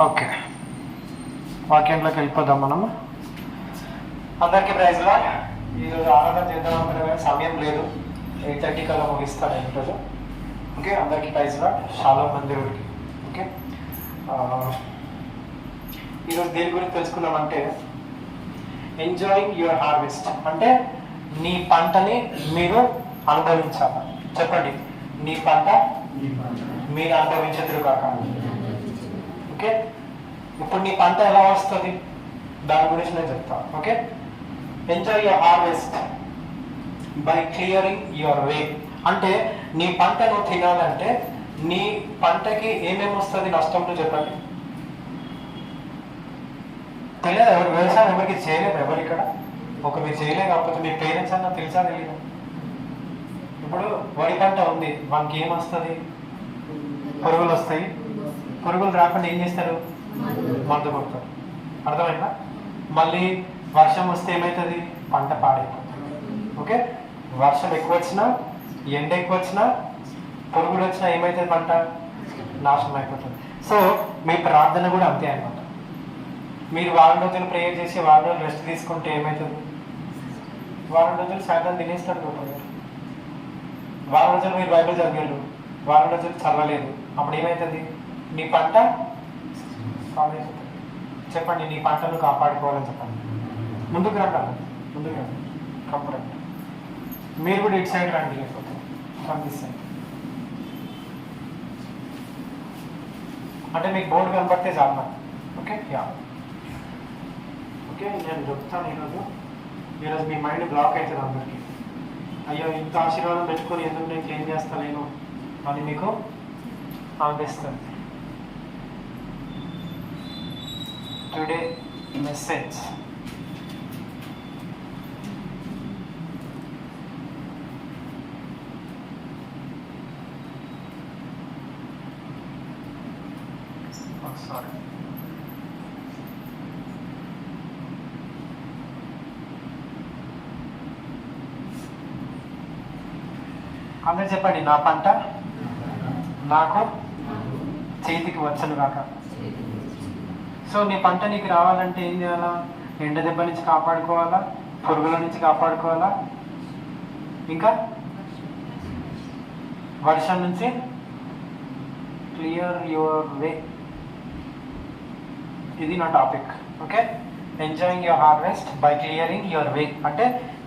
Okay, వాక్యంలోకి వెళ్ళిపోదాం మనము. అందరికీ ప్రైజ్ లార్డ్. ఈరోజు ఆరాధన చేద్దాం అనుకునే సమయం లేదు, 8:30 కల్లా ముగిస్తాను ఈరోజు. ఓకే, అందరికీ ప్రైజ్ లార్డ్. షాలోమ్ మందిరుడికి. ఓకే, ఈరోజు దేని గురించి తెలుసుకుందామంటే ఎంజాయింగ్ యువర్ హార్వెస్ట్. అంటే నీ పంటని మీరు అనుభవించాలి. చెప్పండి, నీ పంట మీరు అనుభవించదురు కాక. ఓకే, ఇప్పుడు నీ పంట ఎలా వస్తుంది దాని గురించి నేను చెప్తాను. Okay, enjoy your harvest by clearing your way. అంటే నీ పంటను తినాలంటే నీ పంటకి ఏమేమి వస్తుంది నష్టంలో చెప్పండి. తెలియదు, ఎవరు వ్యవసాయం ఎవరికి చేయలేదు, ఎవరు ఇక్కడ ఒక మీరు చేయలేదు, కాకపోతే మీ పేరెంట్స్ అన్నా తెలుసా తెలియదు. ఇప్పుడు వరి పంట ఉంది, వానికి ఏమొస్తుంది? పురుగులు వస్తాయి. పురుగులు రాకుండా ఏం చేస్తారు? మందు కొడతారు. అర్థమైందా? మళ్ళీ వర్షం వస్తే ఏమవుతుంది? పంట పాడైపోతుంది. ఓకే, వర్షం ఎక్కువ వచ్చినా, ఎండ ఎక్కువ వచ్చినా, పురుగులు వచ్చినా ఏమవుతుంది? పంట నాశనం అయిపోతుంది. సో మీ ప్రార్థన కూడా అంతే అనమాట. మీరు వారం రోజులు ప్రేయర్ చేసి వారం రోజులు రెస్ట్ తీసుకుంటే ఏమవుతుంది? వారం రోజులు సాయంత్రం తినేస్తాడు గొప్ప. వారం రోజులు మీరు బైబిల్ చదివారు, వారం రోజులు చదవలేదు, అప్పుడు ఏమవుతుంది? నీ పంట పాడైపోతుంది. చెప్పండి, నీ పంటను కాపాడుకోవాలని చెప్పండి. ముందుకు రండి, ముందుకు రండి, కంపరండి. మీరు కూడా ఇటు సైడ్ రండి, లేకపోతే పంపిస్తాను. అంటే మీకు బోర్డు కనపడితే చాలు. Okay, yeah. ఓకే, నేను చెప్తాను. ఈరోజు మీ మైండ్ బ్లాక్ అవుతుంది అందరికీ. అయ్యో, ఇంత ఆశీర్వాదం పెట్టుకొని ఎందుకు నేను క్లీన్ చేస్తాను అని మీకు అనిపిస్తుంది. టుడే మెసేజ్ సారీ, అందరూ చెప్పండి, నా పంట నాకు చేతికి వచ్చను కాక. సో నీ పంట నీకు రావాలంటే ఏం చేయాలా? ఎండ దెబ్బ నుంచి కాపాడుకోవాలా, పురుగుల నుంచి కాపాడుకోవాలా, ఇంకా వర్షం నుంచి. క్లియర్ యువర్ వే, ఇది నా topic. Okay, enjoying your harvest by clearing your way. అంటే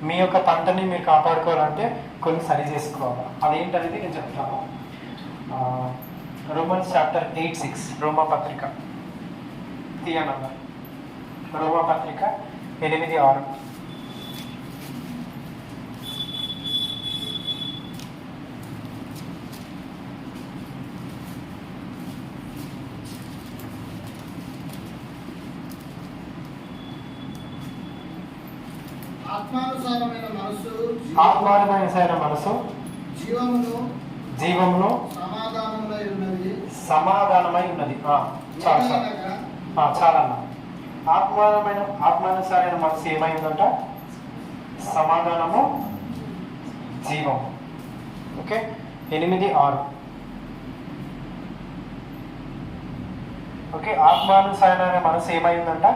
మీ యొక్క పంటని మీరు కాపాడుకోవాలంటే కొన్ని సరి చేసుకోవాలి. అదేంటనేది నేను చెప్తాను. రోమన్స్ చాప్టర్ 8:6, రోమా పత్రిక తీయనమ్మా. రోమా పత్రిక 8:6. ఆత్మానుసారమైన మనసు జీవమును సమాధానమై ఉన్నది. చాలన్న. ఆత్మానుసారైన మనసు ఏమై ఉందంట? సమాధానము, జీవం. ఓకే, 8:6. ఓకే, ఆత్మానుసారైన మనసు ఏమై ఉందంట?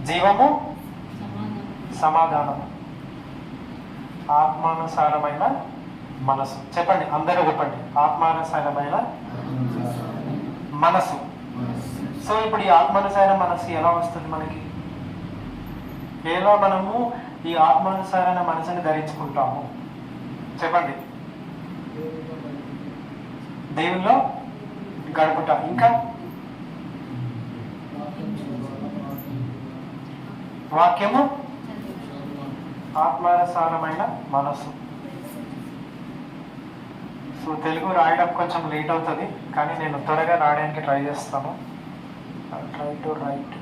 జీవము, సమాధానము. ఆత్మానుసారమైన మనసు. చెప్పండి, అందరూ చెప్పండి, ఆత్మానుసారమైన మనసు. సో ఇప్పుడు ఈ ఆత్మానుసార మనసు ఎలా వస్తుంది మనకి? ఎలా మనము ఈ ఆత్మానుసారైన మనసుని ధరించుకుంటాము? చెప్పండి, దేవుల్లో గడుపుట, ఇంకా వాక్యము, ఆత్మానుసారమైన మనసు. సో తెలుగు రాయడం కొంచెం లేట్ అవుతుంది, కానీ నేను త్వరగా రాయడానికి ట్రై చేస్తాను. Try to write.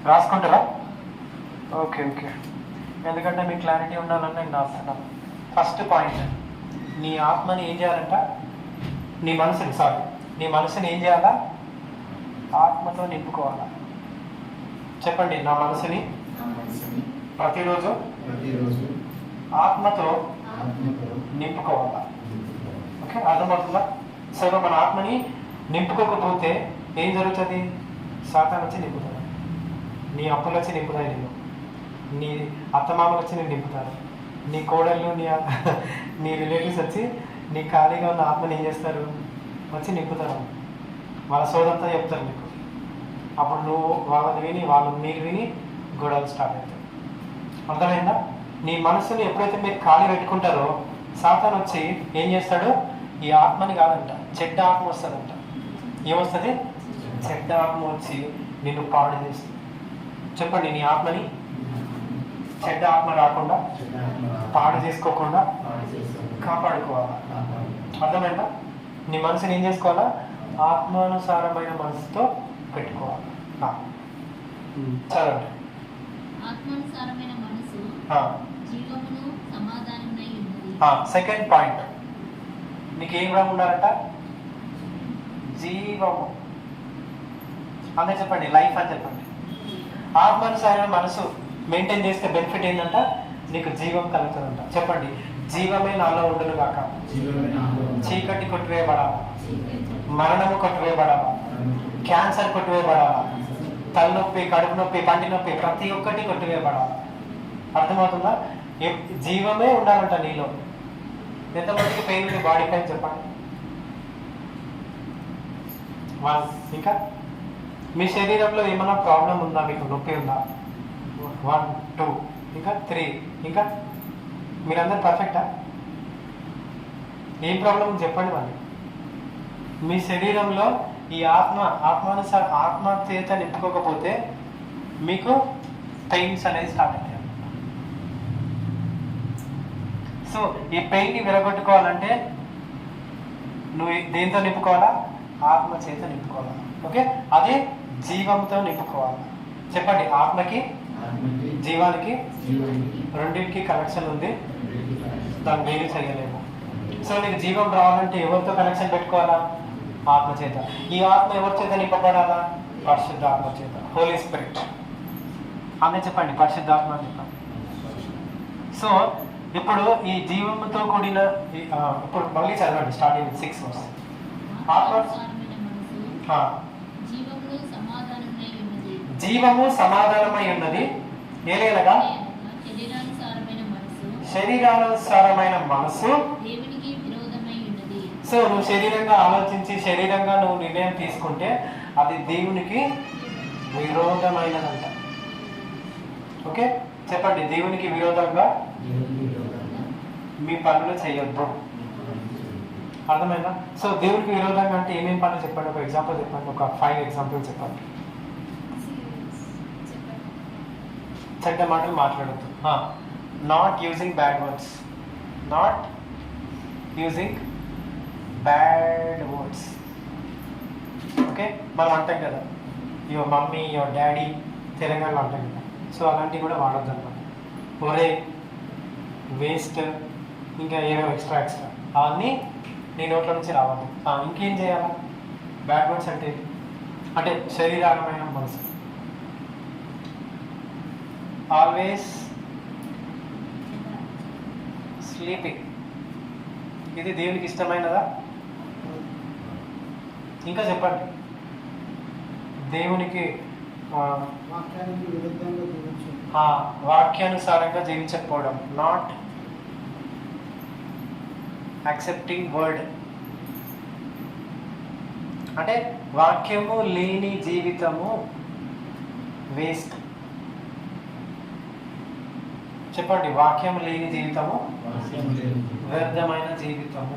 రాసుకుంటారా? ఓకే ఓకే, ఎందుకంటే మీకు క్లారిటీ ఉండాలని నేను రాస్తున్నాను. ఫస్ట్ పాయింట్, నీ ఆత్మని ఏం చేయాలంట? నీ మనసుని ఏం చేయాలా? ఆత్మతో నింపుకోవాలా. చెప్పండి, నా మనసుని ప్రతిరోజు ఆత్మతో నింపుకోవాలా. ఓకే, అర్థమవుతుందా? సో మన ఆత్మని నింపుకోకపోతే ఏం జరుగుతుంది? సాతాను వచ్చి నింపుతాడు. నీ అప్పులు వచ్చి నింపుతాయి నేను, నీ అత్తమామలు వచ్చి నేను నింపుతాను, నీ కోడళ్ళు నీ రిలేటివ్స్ వచ్చి నీ ఖాళీగా ఉన్న ఆత్మని ఏం చేస్తారు? వచ్చి నింపుతారు. వాళ్ళ సోదంతా చెప్తారు నీకు. అప్పుడు నువ్వు వాళ్ళని విని వాళ్ళు మీరు విని గొడవలు స్టార్ట్ అవుతాయి. అర్థమైందా? నీ మనసుని ఎప్పుడైతే మీరు ఖాళీ పెట్టుకుంటారో సాతాను వచ్చి ఏం చేస్తాడు? ఈ ఆత్మని కాదంట, చెడ్డ ఆత్మ వస్తుందంట. ఏమొస్తుంది? చెడ్డ ఆత్మ వచ్చి నిన్ను పాడు చేస్తుంది. చెప్పండి, నీ ఆత్మని చెడ్డ ఆత్మ రాకుండా పాడు చేసుకోకుండా కాపాడుకోవాలా. అర్థమైందా? నీ మనసుని ఏం చేసుకోవాలా? ఆత్మానుసారమైన మనసుతో పెట్టుకోవాలి. చదవండి. ఆత్మానుసారమైన మనసు జీవమును సమాధానమునై ఉన్నది. సెకండ్ పాయింట్, నీకు ఏం రా ఉండాలంట? జీవము. అంతే చెప్పండి, లైఫ్ అని చెప్పండి. ఆత్మానుసారమైన మనసు మెయింటైన్ చేస్తే బెనిఫిట్ ఏంటంట? నీకు జీవం కలుగుతుందంట. చెప్పండి, జీవమే నాలో ఉండను కాక. చీకటి కొట్టివేయబడాలా, మరణము కొట్టివేయబడాలా, క్యాన్సర్ కొట్టివేయబడాలా, తలనొప్పి, కడుపు నొప్పి, పంటి నొప్పి, ప్రతి ఒక్కటి కొట్టివేయబడాలి. అర్థమవుతుందా? జీవమే ఉండాలంట నీలో. ఎంతమందికి పెయిన్ ఉంది బాడీ పైన చెప్పండి? 1. ఇంకా మీ శరీరంలో ఏమైనా ప్రాబ్లం ఉందా? మీకు నొప్పి ఉందా? 1, 2, ఇంకా 3, ఇంకా మీరందరూ పర్ఫెక్టా? ఏం ప్రాబ్లం ఉంది చెప్పండి మళ్ళీ. మీ శరీరంలో ఈ ఆత్మ చేత నింపుకోకపోతే మీకు పెయిన్స్ అనేది స్టార్ట్ అవుతాయి. సో ఈ పెయిన్ని విరగొట్టుకోవాలంటే నువ్వు దేంతో నింపుకోవాలా? ఆత్మ చేత నింపుకోవాలా. ఓకే, అదే జీవంతో నింపుకోవాలి. చెప్పండి, ఆత్మకి జీవానికి రెండింటికి కనెక్షన్ ఉంది, దాన్ని వేరు చేయలేము. సో నీకు జీవం రావాలంటే ఎవరితో కనెక్షన్ పెట్టుకోవాలా? ఆత్మ చేత. ఈ ఆత్మ ఎవరి చేత నింపబడాలా? పరిశుద్ధాత్మ చేత, హోలీ స్పిరిట్. అదే చెప్పండి, పరిశుద్ధాత్మ అని చెప్పండి. సో ఇప్పుడు ఈ జీవంతో కూడిన ఇప్పుడు మళ్ళీ చదవండి, స్టార్టింగ్ 6 వర్స్. జీవము సమాధానమై ఉన్నది, ఏలేనగా శరీరానుసారమైన మనసు. సో నువ్వు శరీరంగా ఆలోచించి శరీరంగా నువ్వు నిర్ణయం తీసుకుంటే అది దేవునికి విరోధమైనదంట. ఓకే, చెప్పండి, దేవునికి విరోధంగా మీ పనులు చేయొద్దు. అర్థమైందా? సో దేవునికి విరోధంగా అంటే ఏమేమి పనులు చెప్పండి? ఒక ఎగ్జాంపుల్ చెప్పండి, ఒక 5 ఎగ్జాంపుల్ చెప్పండి. చెడ్డ మాటలు మాట్లాడద్దు. Not using bad words. Not using bad words. Okay, మనం అంటాం కదా, యువర్ మమ్మీ, యువర్ డాడీ, తెలంగాణలో అంటాం కదా. సో అలాంటివి కూడా వాడొద్దు అనమాట. ఒరే, వేస్ట్, ఇంకా ఏమో ఎక్స్ట్రా అవన్నీ నీ నోట్ల నుంచి రావాలి. ఇంకేం చేయాలా? బ్యాడ్ వర్డ్స్ అంటే శరీరమైన మనసు. ఆల్వేస్ స్లీపింగ్, ఇది దేవునికి ఇష్టమైనదా? ఇంకా చెప్పండి, దేవునికి వాక్యానుసారంగా జీవించకపోవడం. నాట్ యాక్సెప్టింగ్ వర్డ్ అంటే వాక్యము లేని జీవితము వేస్ట్. చెప్పండి, వాక్యం లేని జీవితము వ్యర్థమైన జీవితము.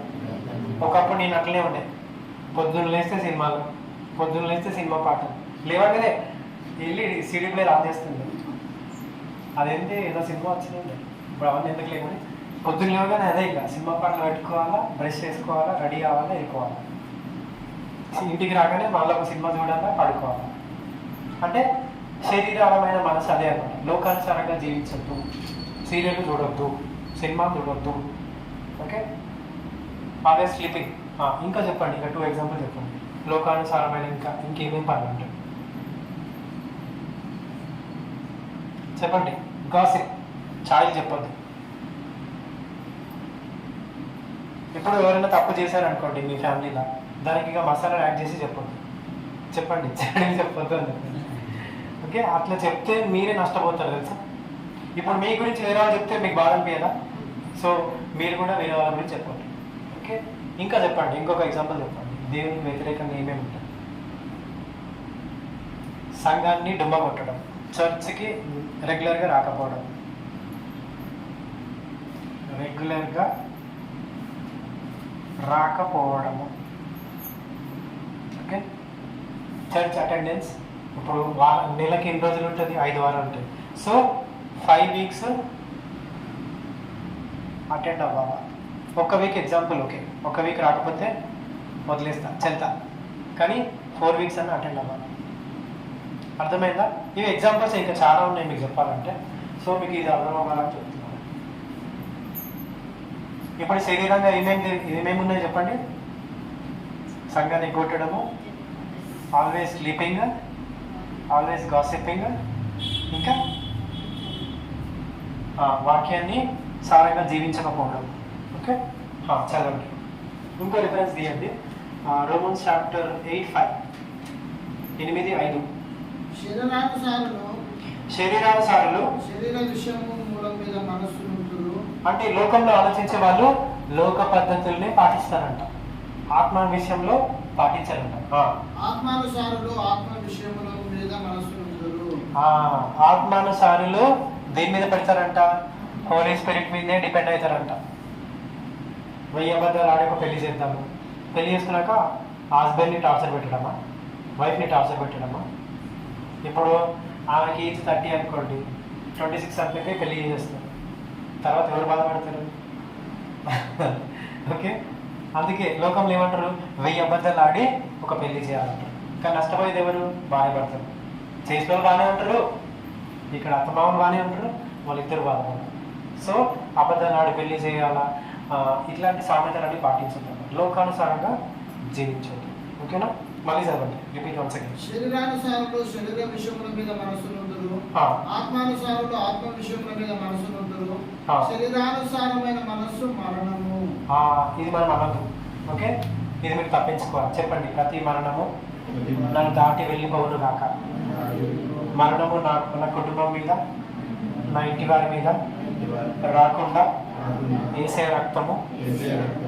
ఒకప్పుడు నేను అట్లనే ఉండే, పొద్దున్న లేస్తే సినిమాలు, పొద్దున్న లేస్తే సినిమా పాటలు, లేవగానే వెళ్ళి సిడీ ప్లేయర్ ఆన్ చేస్తుంది. అదేంటి ఏదో సినిమా వచ్చిందండి, ఇప్పుడు అవన్నీ ఎందుకు లేవని పొద్దున్న లేవగానే అదే ఇక సినిమా పాటలు పెట్టుకోవాలా, బ్రష్ చేసుకోవాలా, రెడీ అవ్వాలా, వెళ్ళిపోవాలా. ఇంటికి రాగానే మళ్ళీ ఒక సినిమా చూడాలా, పడుకోవాలా. అంటే శరీరమైన మనసు అదే అనమాట. లోకానుసారంగా జీవించద్దు, సీరియల్ చూడొద్దు, సినిమా చూడొద్దు. ఓకే, అదే స్లీపింగ్. ఇంకా చెప్పండి, ఇంకా 2 ఎగ్జాంపుల్ చెప్పండి. లోకానుసారమైన ఇంకేమేమి పనులు ఉంటాయి చెప్పండి. గాసిప్, ఛాయలు చెప్పొద్దు. ఇప్పుడు ఎవరైనా తప్పు చేశారనుకోండి మీ ఫ్యామిలీలో, దానికి ఇక మసాలా యాడ్ చేసి చెప్పండి చెప్పొద్దు అని చెప్పండి. ఓకే, అట్లా చెప్తే మీరే నష్టపోతారు తెలుసా. ఇప్పుడు మీ గురించి వేరే వాళ్ళు చెప్తే మీకు బాధ అనిపించదా? సో మీరు కూడా వేరే వాళ్ళ గురించి చెప్పండి. ఓకే, ఇంకా చెప్పండి, ఇంకొక ఎగ్జాంపుల్ చెప్పండి. దేవునికి వ్యతిరేకంగా ఏమేమి ఉంటాయి? సంఘాన్ని డుమ్మ కొట్టడం, చర్చ్కి రెగ్యులర్గా రాకపోవడం, రెగ్యులర్గా రాకపోవడము. ఓకే, చర్చ్ అటెండెన్స్ ఇప్పుడు నెలకి ఎన్ని రోజులు ఉంటుంది? 5 వారాలు ఉంటుంది. సో 5 వీక్స్ అటెండ్ అవ్వాలా. ఒక వీక్ ఎగ్జాంపుల్, ఓకే, ఒక వీక్ రాకపోతే వదిలేస్తా, చెల్తా, కానీ 4 వీక్స్ అన్న అటెండ్ అవ్వాలి. అర్థమైందా? ఇవి ఎగ్జాంపుల్స్ ఇంకా చాలా ఉన్నాయి మీకు చెప్పాలంటే. సో మీకు ఇది అర్థం అవ్వాలని చెప్తున్నాను. ఇప్పుడు శరీరంగా ఏమేమి ఉన్నాయి చెప్పండి? సంఘాన్ని కొట్టడము, ఆల్వేస్ స్లీపింగ్, ఆల్వేస్ గాసిపింగ్, ఇంకా వాక్యాన్ని సారంగా జీవించకపోవడం. ఓకే, చదవండి. ఇంకో రిఫరెన్స్ తీయండి, రోమన్స్ చాప్టర్ 8:5. శరీరానుసారులు శరీర విషయము మూలం మీద మనస్సు నుంతురు. అంటే లోకంలో ఆలోచించే వాళ్ళు లోక పద్ధతుల్ని పాటిస్తారంట, ఆత్మ విషయంలో పాటించారంట. ఆత్మానుసారులు ఆత్మ విషయముల మీద మనస్సు నుంతురు. ఆత్మానుసారులు దేని మీద పెడతారంట? హోలీ స్పిరిట్ మీదే డిపెండ్ అవుతారంట. 1000 అబద్ధాలు ఆడే ఒక పెళ్లి చేద్దాము, పెళ్లి చేసుకున్నాక హస్బెండ్ని టార్చర్ పెట్టడమా, వైఫ్ని టార్చర్ పెట్టడమా? ఇప్పుడు ఆమెకి ఏజ్ 30 అనుకోండి, 26 అట్లకే పెళ్లి చేసేస్తారు. తర్వాత ఎవరు బాధపడతారు? ఓకే, అందుకే లోకంలో ఏమంటారు? 1000 అబద్ధాలు ఆడి ఒక పెళ్లి చేయాలంటారు. కానీ నష్టపోయేది ఎవరు? బాధపడతారు. చేసిన వాళ్ళు బాగానే ఉంటారు, ఇక్కడ అత్తమామలు బాగానే ఉంటారు, వాళ్ళిద్దరు బాధపడతారు. సో అబద్ధాలు ఆడి పెళ్లి చేయాలా, ఇట్లాంటి సామెతలన్నీ పాటించుతారు, లోకానుసారంగా జీవించదు. ఓకేనా? మళ్ళీ చదవండి, రిపీట్ వన్స్ అగైన్. శరీరానుసారులు శరీర విషయముల మీద మనస్సు నుంతురు, ఆత్మానుసారులు ఆత్మ విషయముల మీద మనస్సు నుంతురు. శరీరానుసారమైన మనస్సు మరణము. ఇది మనం అనదు. ఓకే, ఇది మీరు తప్పించుకోవాలి. చెప్పండి, ప్రతి మరణము నన్ను దాటి వెళ్ళిపోవును కాక. మరణము నా కుటుంబం మీద, నా ఇంటి వారి మీద రాకుండా యేసయ్య రక్తము,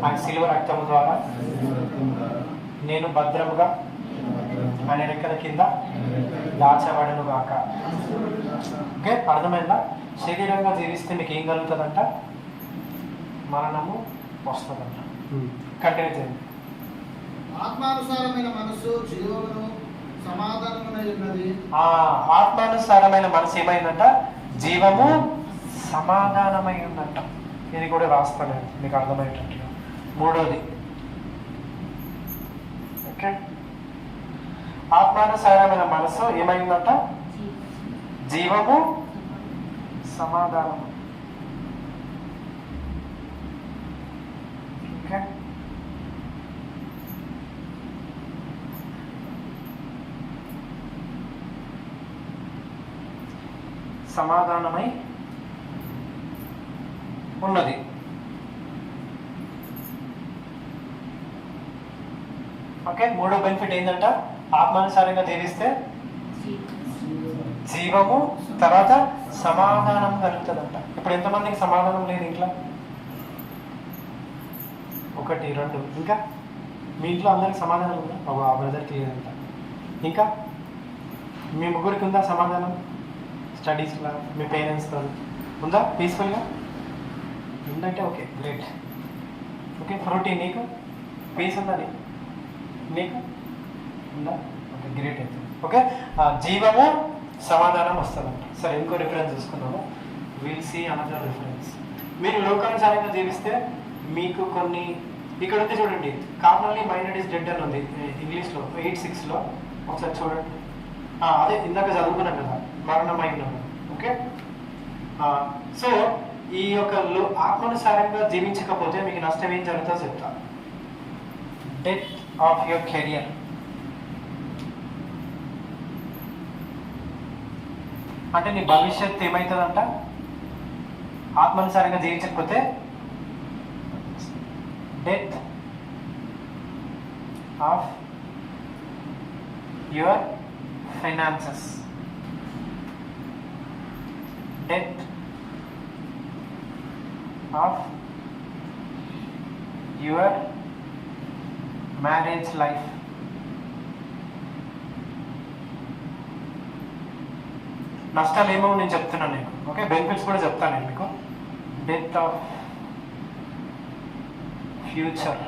ఆ శిలువ రక్తము ద్వారా నేను భద్రముగా ఆయన రెక్కల కింద దాచబడను గాక. ఓకే, అర్థమైందా? శరీరంగా జీవిస్తే మీకు ఏం కలుగుతుందంట? మరణము వస్తుందంట. కంటిన్యూ చేయండి. ఆత్మానుసారమైన మనస్సు జీవమును సమాధానమునై ఉన్నది. ఆత్మానుసారమైన మనసు ఏమైందంట? జీవము సమాధానమై ఉందంట. ఇది కూడా రాస్తాను మీకు అర్థమయ్యేటట్టుగా. 3వది, ఓకే, ఆత్మానుసారమైన మనసు ఏమైందంట? జీవము సమాధానము. ఓకే, సమాధానమై ఉన్నది. ఓకే, 3వ బెనిఫిట్ ఏంటంట? ఆత్మానుసారంగా జీవిస్తే జీవము, తర్వాత సమాధానం కలుగుతుందంట. ఇప్పుడు ఎంతమందికి సమాధానం లేదు ఇంట్లో? 1, 2. ఇంకా మీ ఇంట్లో అందరికి సమాధానం ఉందా? ఆ బ్రదర్కి లేదంట. ఇంకా మీ ముగ్గురికి ఉందా సమాధానం? స్టడీస్లో మీ పేరెంట్స్తో ఉందా? పీస్ఫుల్గా ఉందంటే ఓకే, గ్రేట్. ఓకే, ఫ్రూటీ నీకు పీస్ ఉందా? నీకు ఉందా? ఓకే, గ్రేట్ అయితే. ఓకే, జీవము సమాధానం వస్తుందంట. సరే, ఇంకో రిఫరెన్స్ చూసుకున్నాము. Will see another reference. మీరు లోకానుసారంగా జీవిస్తే మీకు కొన్ని ఇక్కడ ఉంది చూడండి, కామన్లీ మైండెడ్ ఇస్ డెడ్ అని ఉంది ఇంగ్లీష్లో 8:6లో. ఒకసారి చూడండి. అదే ఇందాక చదువుకున్నాం కదా, మరణమైనము. ఓకే, సో ఈ యొక్క ఆత్మానుసారంగా జీవించకపోతే మీకు నష్టం ఏం జరుగుతుందో చెప్తా. Death of your career. అంటే నీ భవిష్యత్తు ఏమవుతుందంట? ఆత్మానుసారంగా జీవించకపోతే death of your finances, death of your marriage life, నష్టాలు ఏమో నేను చెప్తున్నాను నీకు, ఓకే, బెనిఫిట్స్ కూడా చెప్తాను నేను మీకు. Death of future,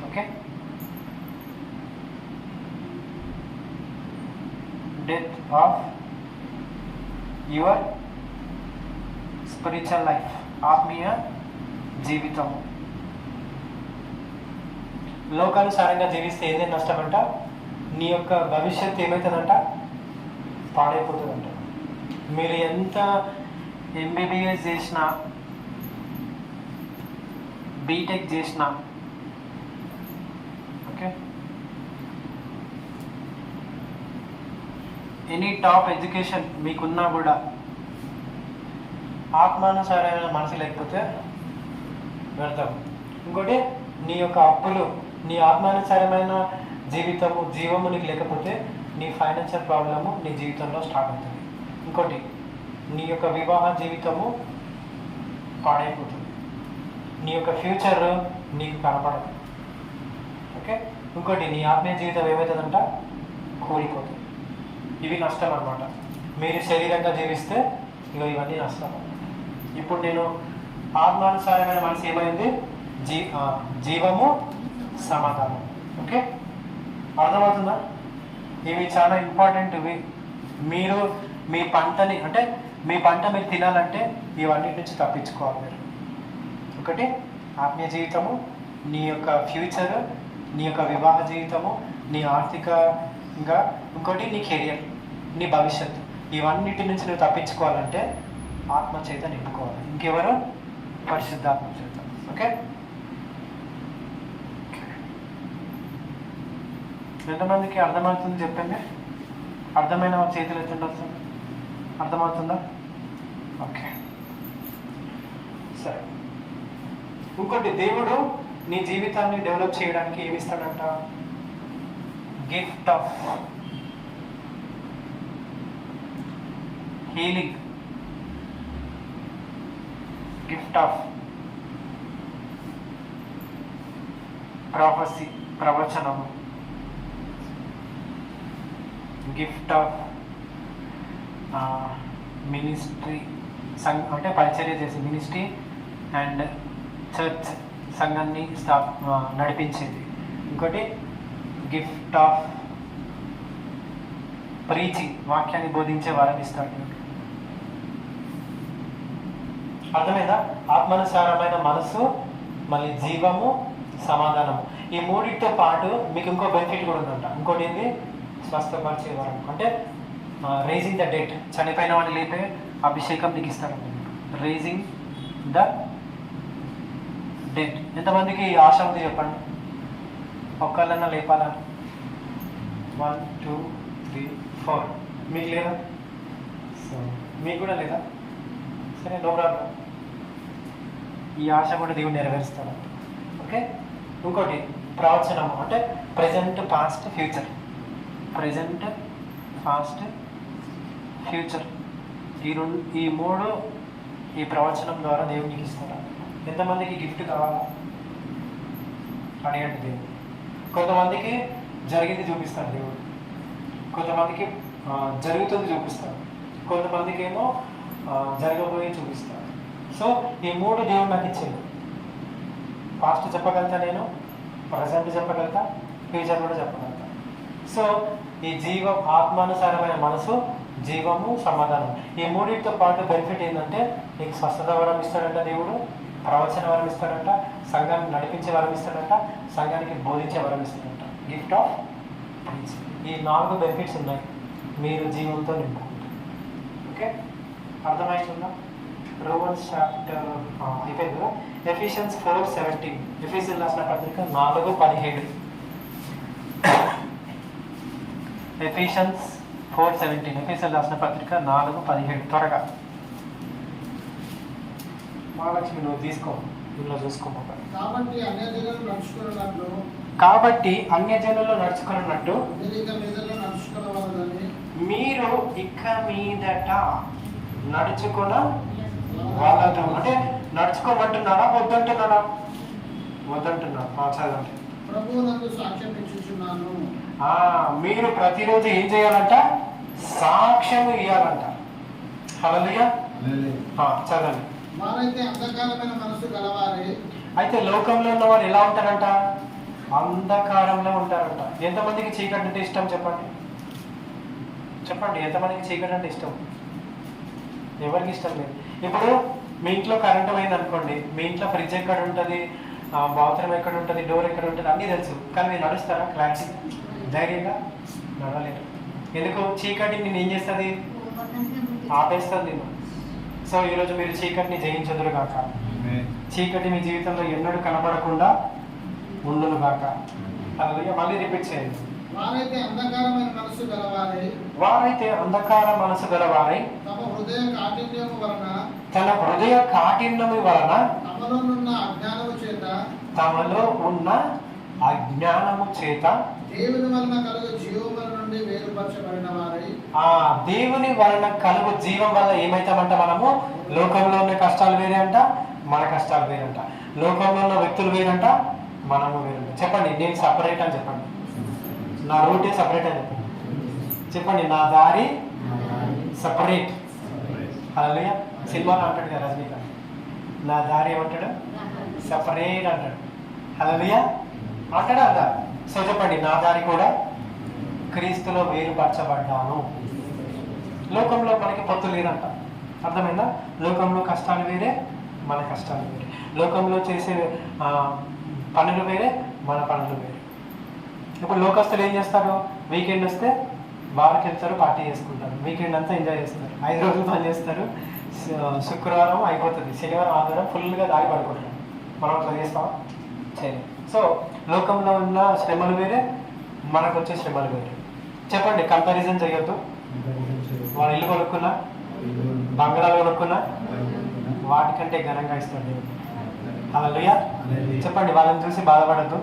okay, death of your spiritual life, ఆత్మీయ జీవితము. లోకానుసారంగా జీవిస్తే ఏదైనా నష్టమంట, నీ యొక్క భవిష్యత్తు ఏమవుతుందంట, పాడైపోతుందంట. మీరు ఎంత ఎంబీబీఎస్ చేసినా, బీటెక్ చేసినా, ఓకే, ఎనీ టాప్ ఎడ్యుకేషన్ మీకున్నా కూడా ఆత్మానుసారమైన మనసు లేకపోతే వ్యర్థం. ఇంకోటి, నీ యొక్క అప్పులు, నీ ఆత్మానుసారమైన జీవము నీకు లేకపోతే నీ ఫైనాన్షియల్ ప్రాబ్లము నీ జీవితంలో స్టార్ట్ అవుతుంది. ఇంకోటి, నీ యొక్క వివాహ జీవితము పాడైపోతుంది, నీ యొక్క ఫ్యూచర్ నీకు కనపడదు, ఓకే. ఇంకోటి, నీ ఆత్మీయ జీవితం ఏమవుతుందంట, కూలిపోతుంది. ఇవి నష్టం అన్నమాట. మీరు శరీరంగా జీవిస్తే ఇవన్నీ నష్టం. ఇప్పుడు నేను ఆత్మానుసారమైన మనసు ఏమైంది, జీవము సమాధానం, ఓకే, అర్థమవుతుందా? ఇవి చాలా ఇంపార్టెంట్. ఇవి మీరు మీ పంటని, అంటే మీ పంట మీరు తినాలంటే ఇవన్నిటి నుంచి తప్పించుకోవాలి మీరు. ఒకటి ఆత్మీయ జీవితము, నీ యొక్క ఫ్యూచర్, నీ యొక్క వివాహ జీవితము, నీ ఆర్థికంగా, ఇంకోటి నీ కెరియర్, నీ భవిష్యత్తు. ఇవన్నిటి నుంచి నువ్వు తప్పించుకోవాలంటే ఆత్మ చేత నింపుకోవాలి. ఇంకెవరు? పరిశుద్ధాత్మ చేత, ఓకే. ఎంతమందికి అర్థమవుతుంది చెప్పండి? అర్థమైన చేతులు ఎత్తుండొచ్చు. అర్థమవుతుందా? ఓకే, సరే. ఇంకోటి, దేవుడు నీ జీవితాన్ని డెవలప్ చేయడానికి ఏమి ఇస్తాడంట? Gift of healing, gift of prophecy, ప్రవచనము, గిఫ్ట్ ఆఫ్ మినిస్ట్రీ, అంటే పరిచర్య చేసే మినిస్ట్రీ అండ్ చర్చ్, సంఘాన్ని నడిపించేది. ఇంకోటి గిఫ్ట్ ఆఫ్ ప్రీచింగ్, వాక్యాన్ని బోధించే వారిని ఇస్తాడు. అర్థమైందా? ఆత్మానుసారమైన మనసు, మళ్ళీ జీవము, సమాధానము. ఈ మూడింటితో పాటు మీకు ఇంకో బెనిఫిట్ కూడా ఉందంట. ఇంకోటి ఏంది? స్వస్థపరిచే వరం, అంటే రేజింగ్ ద డెడ్, చనిపోయిన వాడిని లేపే అభిషేకం నీకు ఇస్తాడు. Raising the dead. ఎంతమందికి ఆశ ఉంది చెప్పండి? ఒక్కళ్ళన్నా లేపాలని. 1 2 3 4. మీకు లేదా? సో మీకు కూడా లేదా? సరే, నో ప్రాబ్లం. ఈ ఆశ కూడా దేవుడు నెరవేరుస్తాడు, ఓకే. ఇంకోటి ప్రవచనము, అంటే present, past, future. Present, past, future, ఈ మూడు ఈ ప్రవచనం ద్వారా దేవునికి ఇస్తాడు. ఎంతమందికి గిఫ్ట్ కావాలా అడిగండి దేవుడు. కొంతమందికి జరిగింది చూపిస్తాడు దేవుడు, కొంతమందికి జరుగుతుంది చూపిస్తాడు, కొంతమందికి ఏమో జరగబోయే చూపిస్తాడు. సో ఈ మూడు దేవుడు నాకు ఇచ్చేది. పాస్ట్ చెప్పగలుగుతా నేను, ప్రజెంట్ చెప్పగలుగుతా, ఫ్యూచర్ కూడా చెప్పగలుగుతా. సో ఈ ఆత్మానుసారమైన మనసు, జీవము, సమాధానం, ఈ మూడింటితో పాటు బెనిఫిట్ ఏంటంటే నీకు స్వస్థత వరం ఇస్తాడంట దేవుడు, ప్రవచన వరం ఇస్తాడంట, సంఘాన్ని నడిపించే వరం ఇస్తాడంట, సంఘానికి బోధించే వరం ఇస్తాడంట. Gift of preach. ఈ 4 బెనిఫిట్స్ ఉన్నాయి మీరు జీవంతో నింపుకుంటారు, ఓకే. అర్థమవుతుందా? రోమన్స్ చాప్టర్ అయిపోయింది కదా. ఎఫిషియన్స్ 4:17, ఎఫీసీయులకు రాసిన పత్రిక 4:17. ఎఫిషియన్స్ 4:17, ఎఫీసీయులకు రాసిన పత్రిక 4:17. త్వరగా మహాలక్ష్మి నువ్వు తీసుకో. ఇలా చూసుకోమాట. కాబట్టి అన్యజనులు నడుచుకున్నట్లు మీరు ఇక మీదట నడుచుకున్న వాళ్ళతో, అంటే నడుచుకోమంటున్నారా వద్దంటున్నారా? వద్దంటున్నారు. చదవండి. ప్రభువునందు సాక్ష్యం ఇచ్చుచున్నాను. మీరు ప్రతిరోజు ఏం చేయాలంట? సాక్ష్యం ఇవ్వాలంట. హల్లెలూయా. చదవండి. వారైతే అంధకారమైన మనసు గలవారే. అయితే లోకంలో ఉన్న వారు ఎలా ఉంటారంట? అంధకారంలో ఉంటారంట. ఎంతమందికి చీకటి అంటే ఇష్టం? చెప్పండి చెప్పండి, ఎంతమందికి చీకటి అంటే ఇష్టం? ఎవరికి ఇష్టం లేదు. ఇప్పుడు మీ ఇంట్లో కరెంటు పోయింది అనుకోండి, మీ ఇంట్లో ఫ్రిడ్జ్ ఎక్కడ ఉంటుంది, బాత్రూమ్ ఎక్కడ ఉంటుంది, డోర్ ఎక్కడ ఉంటుంది అన్నీ తెలుసు, కానీ మీరు నడుస్తారా? క్లారిటీ ధైర్యంగా నడవలేరు. ఎందుకు? చీకటి నేను ఏం చేస్తుంది? ఆపేస్తుంది నేను. సో ఈరోజు మీరు చీకటిని జయించదురు కాక, చీకటి మీ జీవితంలో ఎన్నడూ కనపడకుండా ఉండును కాక. అలాగే మళ్ళీ రిపీట్ చేయండి. వారైతే అంధకారమైన మనసు గలవారై, తమ హృదయ కాఠిన్యము వలన తమలో ఉన్న అజ్ఞానము చేత దేవుని వలన కలుగు జీవముల నుండి వేరుపరచబడిన వారై, దేవుని వలన కలుగు జీవం వల్ల ఏమైతామంట? మనము లోకంలో ఉన్న కష్టాలు వేరే అంట, మన కష్టాలు వేరంట. లోకంలో ఉన్న వ్యక్తులు వేరంట, మనము వేరంట. చెప్పండి, నేను సపరేట్ అని చెప్పండి. నా రూటే సపరేట్ అని చెప్పండి. చెప్పండి, నా దారి సపరేట్. హల్లెలూయా. సినిమాలో అంటాడు కదా రజనీకాంత్, నా దారి ఏమంటాడు? సపరేట్ అంటాడు. హల్లెలూయా అంటాడా? అంట. సో చెప్పండి, నా దారి కూడా క్రీస్తులో వేరుపరచబడ్డాను. లోకంలో మనకి పొత్తు లేదంట. అర్థమైందా? లోకంలో కష్టాలు వేరే, మన కష్టాలు వేరే. లోకంలో చేసే పనులు వేరే, మన పనులు వేరే. ఇప్పుడు లోకస్తులు ఏం చేస్తారు? వీకెండ్ వస్తే బార్కి వెళ్తారు, పార్టీ చేసుకుంటారు, వీకెండ్ అంతా ఎంజాయ్ చేస్తారు, 5 రోజులు పని చేస్తారు, శుక్రవారం అయిపోతుంది, శనివారం ఆదివారం ఫుల్గా దాగి పడుకుంటారు. మనం అట్లా చేస్తాం సరే. సో లోకంలో ఉన్న శ్రమలు వేరే, మనకు వచ్చే శ్రమలు వేరే. చెప్పండి, కంపారిజన్ చేయొద్దు. వాళ్ళ ఇల్లు కొనుక్కున్నా, బంగాళాలు కొనుక్కున్నా వాటికంటే ఘనంగా ఇస్తాడు. హల్లెలూయా. చెప్పండి, వాళ్ళని చూసి బాధపడద్దు,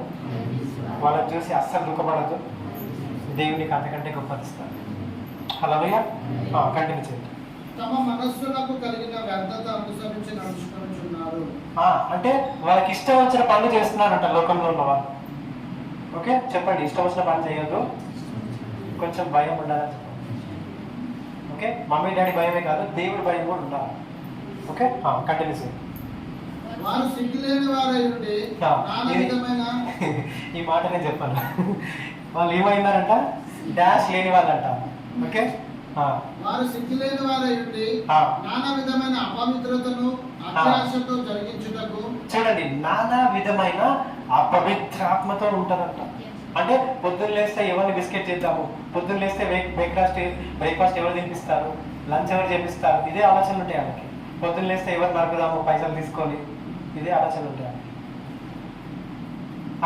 వాళ్ళని చూసి అస్సలు దుఃఖపడద్దు. దేవునికి అంతకంటే గొప్పదిస్తాడు. హల్లెలూయా. కంటిన్యూ చేయండి. తమ మనస్సులకు కలిగిన వ్యర్థత అనుసరించి నడుచుకుంటున్నారు. అంటే వాళ్ళకి ఇష్టం వచ్చిన పనులు చేస్తున్నారంట లోకంలో ఉన్న వాళ్ళు. ఓకే, చెప్పండి, ఇష్టం వచ్చిన పని చేయొద్దు, కొంచెం భయం ఉండాలని చెప్పండి. ఓకే, మమ్మీ డాడీ భయమే కాదు, దేవుడి భయం కూడా ఉండాలి. ఓకే, కంటిన్యూ చేయండి. వారు సిగ్గులేని వారై ఉండి ఈ మాట నేను చెప్పాను. వాళ్ళు ఏమైనారంట? డాష్ లేని వాళ్ళంట. ఓకే, వారు సిగ్గులేని వారై ఉండి నానా విధమైన అపవిత్రతను అత్యాశతో జరిగించుటకు. చూడండి, నానా విధమైన అపవిత్రాత్మతో ఉంటదంట. అంటే పొద్దున్న లేస్తే ఎవరిని బిస్కెట్ చేద్దాము, పొద్దున్న లేస్తే బ్రేక్ఫాస్ట్ ఎవరు తినిపిస్తారు, లంచ్ ఎవరు చేపిస్తారు, ఇదే ఆలోచనలు ఉంటాయి వాళ్ళకి. పొద్దున్న లేస్తే ఎవరు నరుకుదాము పైసలు తీసుకొని, ఇదే ఆలోచనలు ఉంటాయి.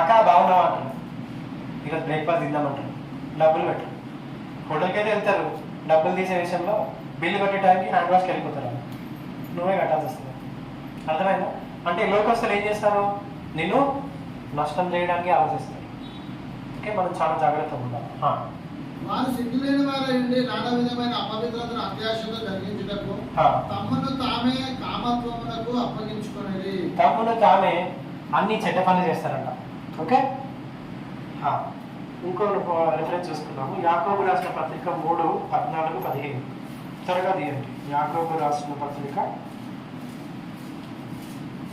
అక్క బాగున్నావా అంటారు, ఈరోజు బ్రేక్ఫాస్ట్ తిందామంటారు, డబ్బులు పెట్టరు. హోటల్కి అయితే వెళ్తారు, డబ్బులు తీసే విషయంలో బిల్లు కట్టే టైంకి హ్యాండ్ వాష్కి వెళ్ళిపోతారు, నువ్వే కట్టాల్సి వస్తుంది. అర్థమైందా? అంటే లోకస్తులు ఏం చేస్తారు? నిన్ను నష్టం చేయడానికి ఆలోచిస్తారు. ఓకే, మనం చాలా జాగ్రత్తగా ఉండాలి. వారు సిగ్గులేని వారై ఉండి నానా విధమైన అపవిత్రతను అత్యాశతో జరిగించుటకు తమను తామే కామత్వమునకు అప్పగించుకునేది. తమను తామే అన్ని చెడ్డ పనులు చేస్తారంట. ఓకే, ఇంకో రిఫరెన్స్ చూసుకున్నాము. యాకోబు రాసిన పత్రిక 3:14-15 త్వరగా తీయండి. యాకోబు రాసిన పత్రిక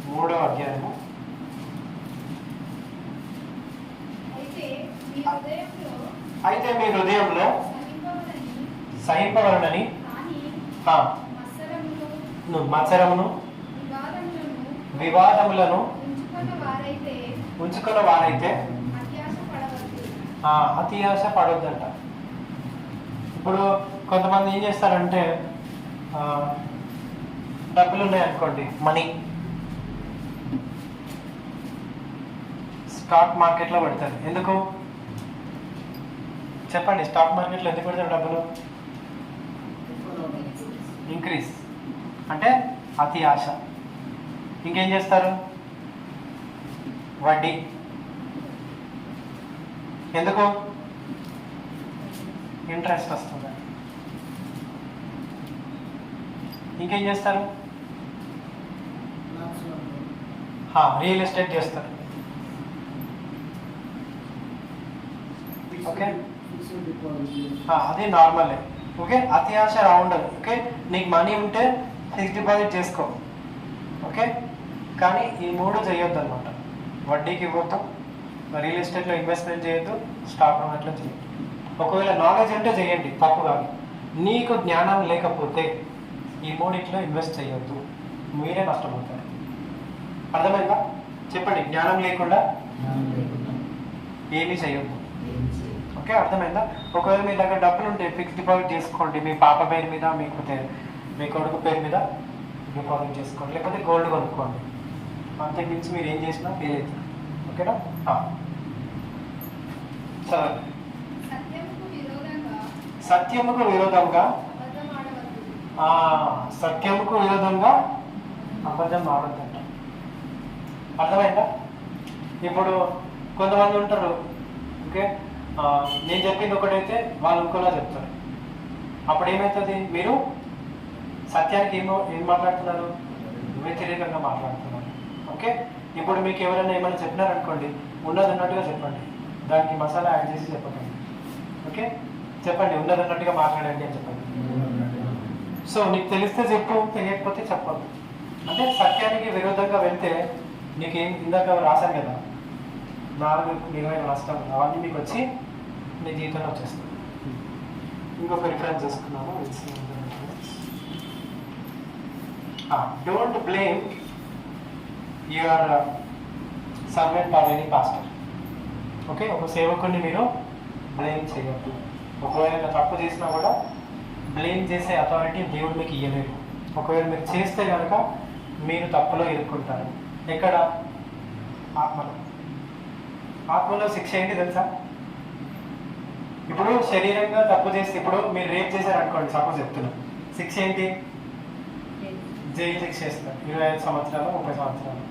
3వ అధ్యాయము. అయితే మీ హృదయంలో సహింపవలనని మత్సరమును వివాదములను ఉంచుకున్న వారైతే అతి ఆశ పడొద్దంట. ఇప్పుడు కొంతమంది ఏం చేస్తారంటే, డబ్బులు ఉన్నాయనుకోండి, మనీ స్టాక్ మార్కెట్లో పెడతారు. ఎందుకు చెప్పండి? స్టాక్ మార్కెట్లో ఎందుకు పెడతారు డబ్బులు? ఇంక్రీజ్ అంటే అతి ఆశ. ఇంకేం చేస్తారు? వడ్డీ. ఎందుకు? ఇంట్రెస్ట్ వస్తుంది. ఇంకేం చేస్తారు? రియల్ ఎస్టేట్ చేస్తారు. ఓకే, అది నార్మలే. ఓకే, అత్యాశ రావుండదు. ఓకే, నీకు మనీ ఉంటే ఫిక్స్డ్ డిపాజిట్ చేసుకో. ఓకే, కానీ ఈ 3 చేయొద్దు అనమాట. వడ్డీకి ఇవ్వద్దు, రియల్ ఎస్టేట్లో ఇన్వెస్ట్మెంట్ చేయొద్దు, స్టాక్ మార్కెట్లో చేయొద్దు. ఒకవేళ నాలెడ్జ్ ఉంటే చేయండి, తప్పు కాదు. నీకు జ్ఞానం లేకపోతే ఈ 3 ఇన్వెస్ట్ చేయొద్దు, మీరే నష్టపోతారు. అర్థమైందా? చెప్పండి, జ్ఞానం లేకుండా ఏమీ చేయొద్దు. ఓకే, అర్థమైందా? ఒకవేళ మీ దగ్గర డబ్బులు ఉంటే ఫిక్స్డ్ డిపాజిట్ చేసుకోండి. మీ పాప పేరు మీద, మీ కొడుకు పేరు మీద డిపాజిట్ చేసుకోండి, లేకపోతే గోల్డ్ కొనుక్కోండి. అంతకుమించి మీరు ఏం చేసినా ఫెయిల్ అవుతుంది. ఓకేనా? చదవండి. సత్యముకు విరోధంగా సత్యముకు విరోధంగా అబద్ధం ఆడద్దంట. అర్థమైందా? ఇప్పుడు కొంతమంది ఉంటారు, ఓకే, నేను చెప్పింది ఒకటైతే వాళ్ళు ఇంకోలా చెప్తారు. అప్పుడు ఏమవుతుంది? మీరు సత్యానికి ఏం మాట్లాడుతున్నారు? వ్యతిరేకంగా మాట్లాడుతున్నారు. ఓకే, ఇప్పుడు మీకు ఎవరైనా ఏమైనా చెప్పినారనుకోండి, ఉన్నది ఉన్నట్టుగా చెప్పండి, దానికి మసాలా యాడ్ చేసి చెప్పకండి. ఓకే, చెప్పండి, ఉన్నది ఉన్నట్టుగా మాట్లాడండి అని చెప్పండి. సో నీకు తెలిస్తే చెప్పు, తెలియకపోతే చెప్పద్దు. అంటే సత్యానికి విరోధంగా వెళ్తే నీకేం, ఇందాక రాశాను కదా 4-20 నష్టం, అవన్నీ మీకు వచ్చి నీ జీవితంలో వచ్చేస్తుంది. ఇంకొక రిఫరెన్స్ చేసుకున్నాను. Don't blame your servant or any pastor. Okay, ఒక సేవకుడిని మీరు బ్లేమ్ చేయొద్దు. ఒకవేళ తప్పు చేసినా కూడా బ్లేమ్ చేసే అథారిటీ దేవుడు మీకు ఇవ్వలేదు. ఒకవేళ మీరు చేస్తే కనుక మీరు తప్పులో ఇరుక్కుంటారు. ఎక్కడ? ఆత్మలో శిక్ష ఏంటి తెలుసా? ఇప్పుడు శరీరంగా తప్పు చేస్తే, ఇప్పుడు మీరు రేప్ చేశారనుకోండి, సపోజ్ చెప్తున్నా, శిక్ష ఏంటి? జైలు శిక్ష చేస్తారు, 25 సంవత్సరాలు 30 సంవత్సరాలు.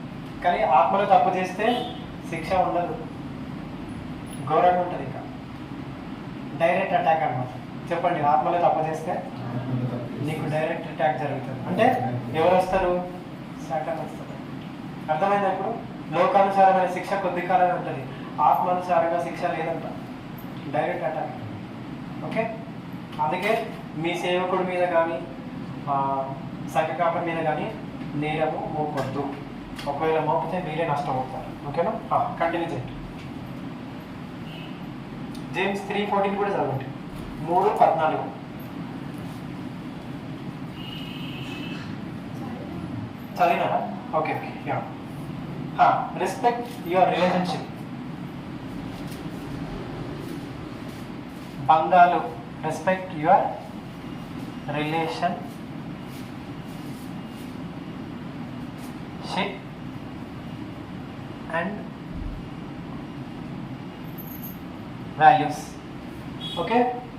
కానీ ఆత్మలో తప్పు చేస్తే శిక్ష ఉండదు, ఘోరంగా ఉంటుంది. ఇంకా డైరెక్ట్ అటాక్ అన్నమాట. చెప్పండి, ఆత్మలో తప్పు చేస్తే నీకు డైరెక్ట్ అటాక్ జరుగుతుంది. అంటే ఎవరు వస్తారు? సాతాను వస్తారు. అర్థమైందా? ఇప్పుడు లోకానుసారమైన శిక్ష కొద్ది కాలం ఉంటుంది, ఆత్మానుసారంగా శిక్ష లేదంట, డైరెక్ట్ అటాక్. ఓకే, అందుకే మీ సేవకుడి మీద కానీ సంఘకాపరి మీద కానీ నేరము మోపొద్దు. ఒకవేళ మోపితే మీరే నష్టమవుతారు. ఓకేనా? కంటిన్యూ చేయండి. జేమ్స్ 3:14 కూడా చదవండి. 3:14. చదివినారా? Okay okay. Respect your relationship. బంధాలు. Respect your relationship and values. Okay,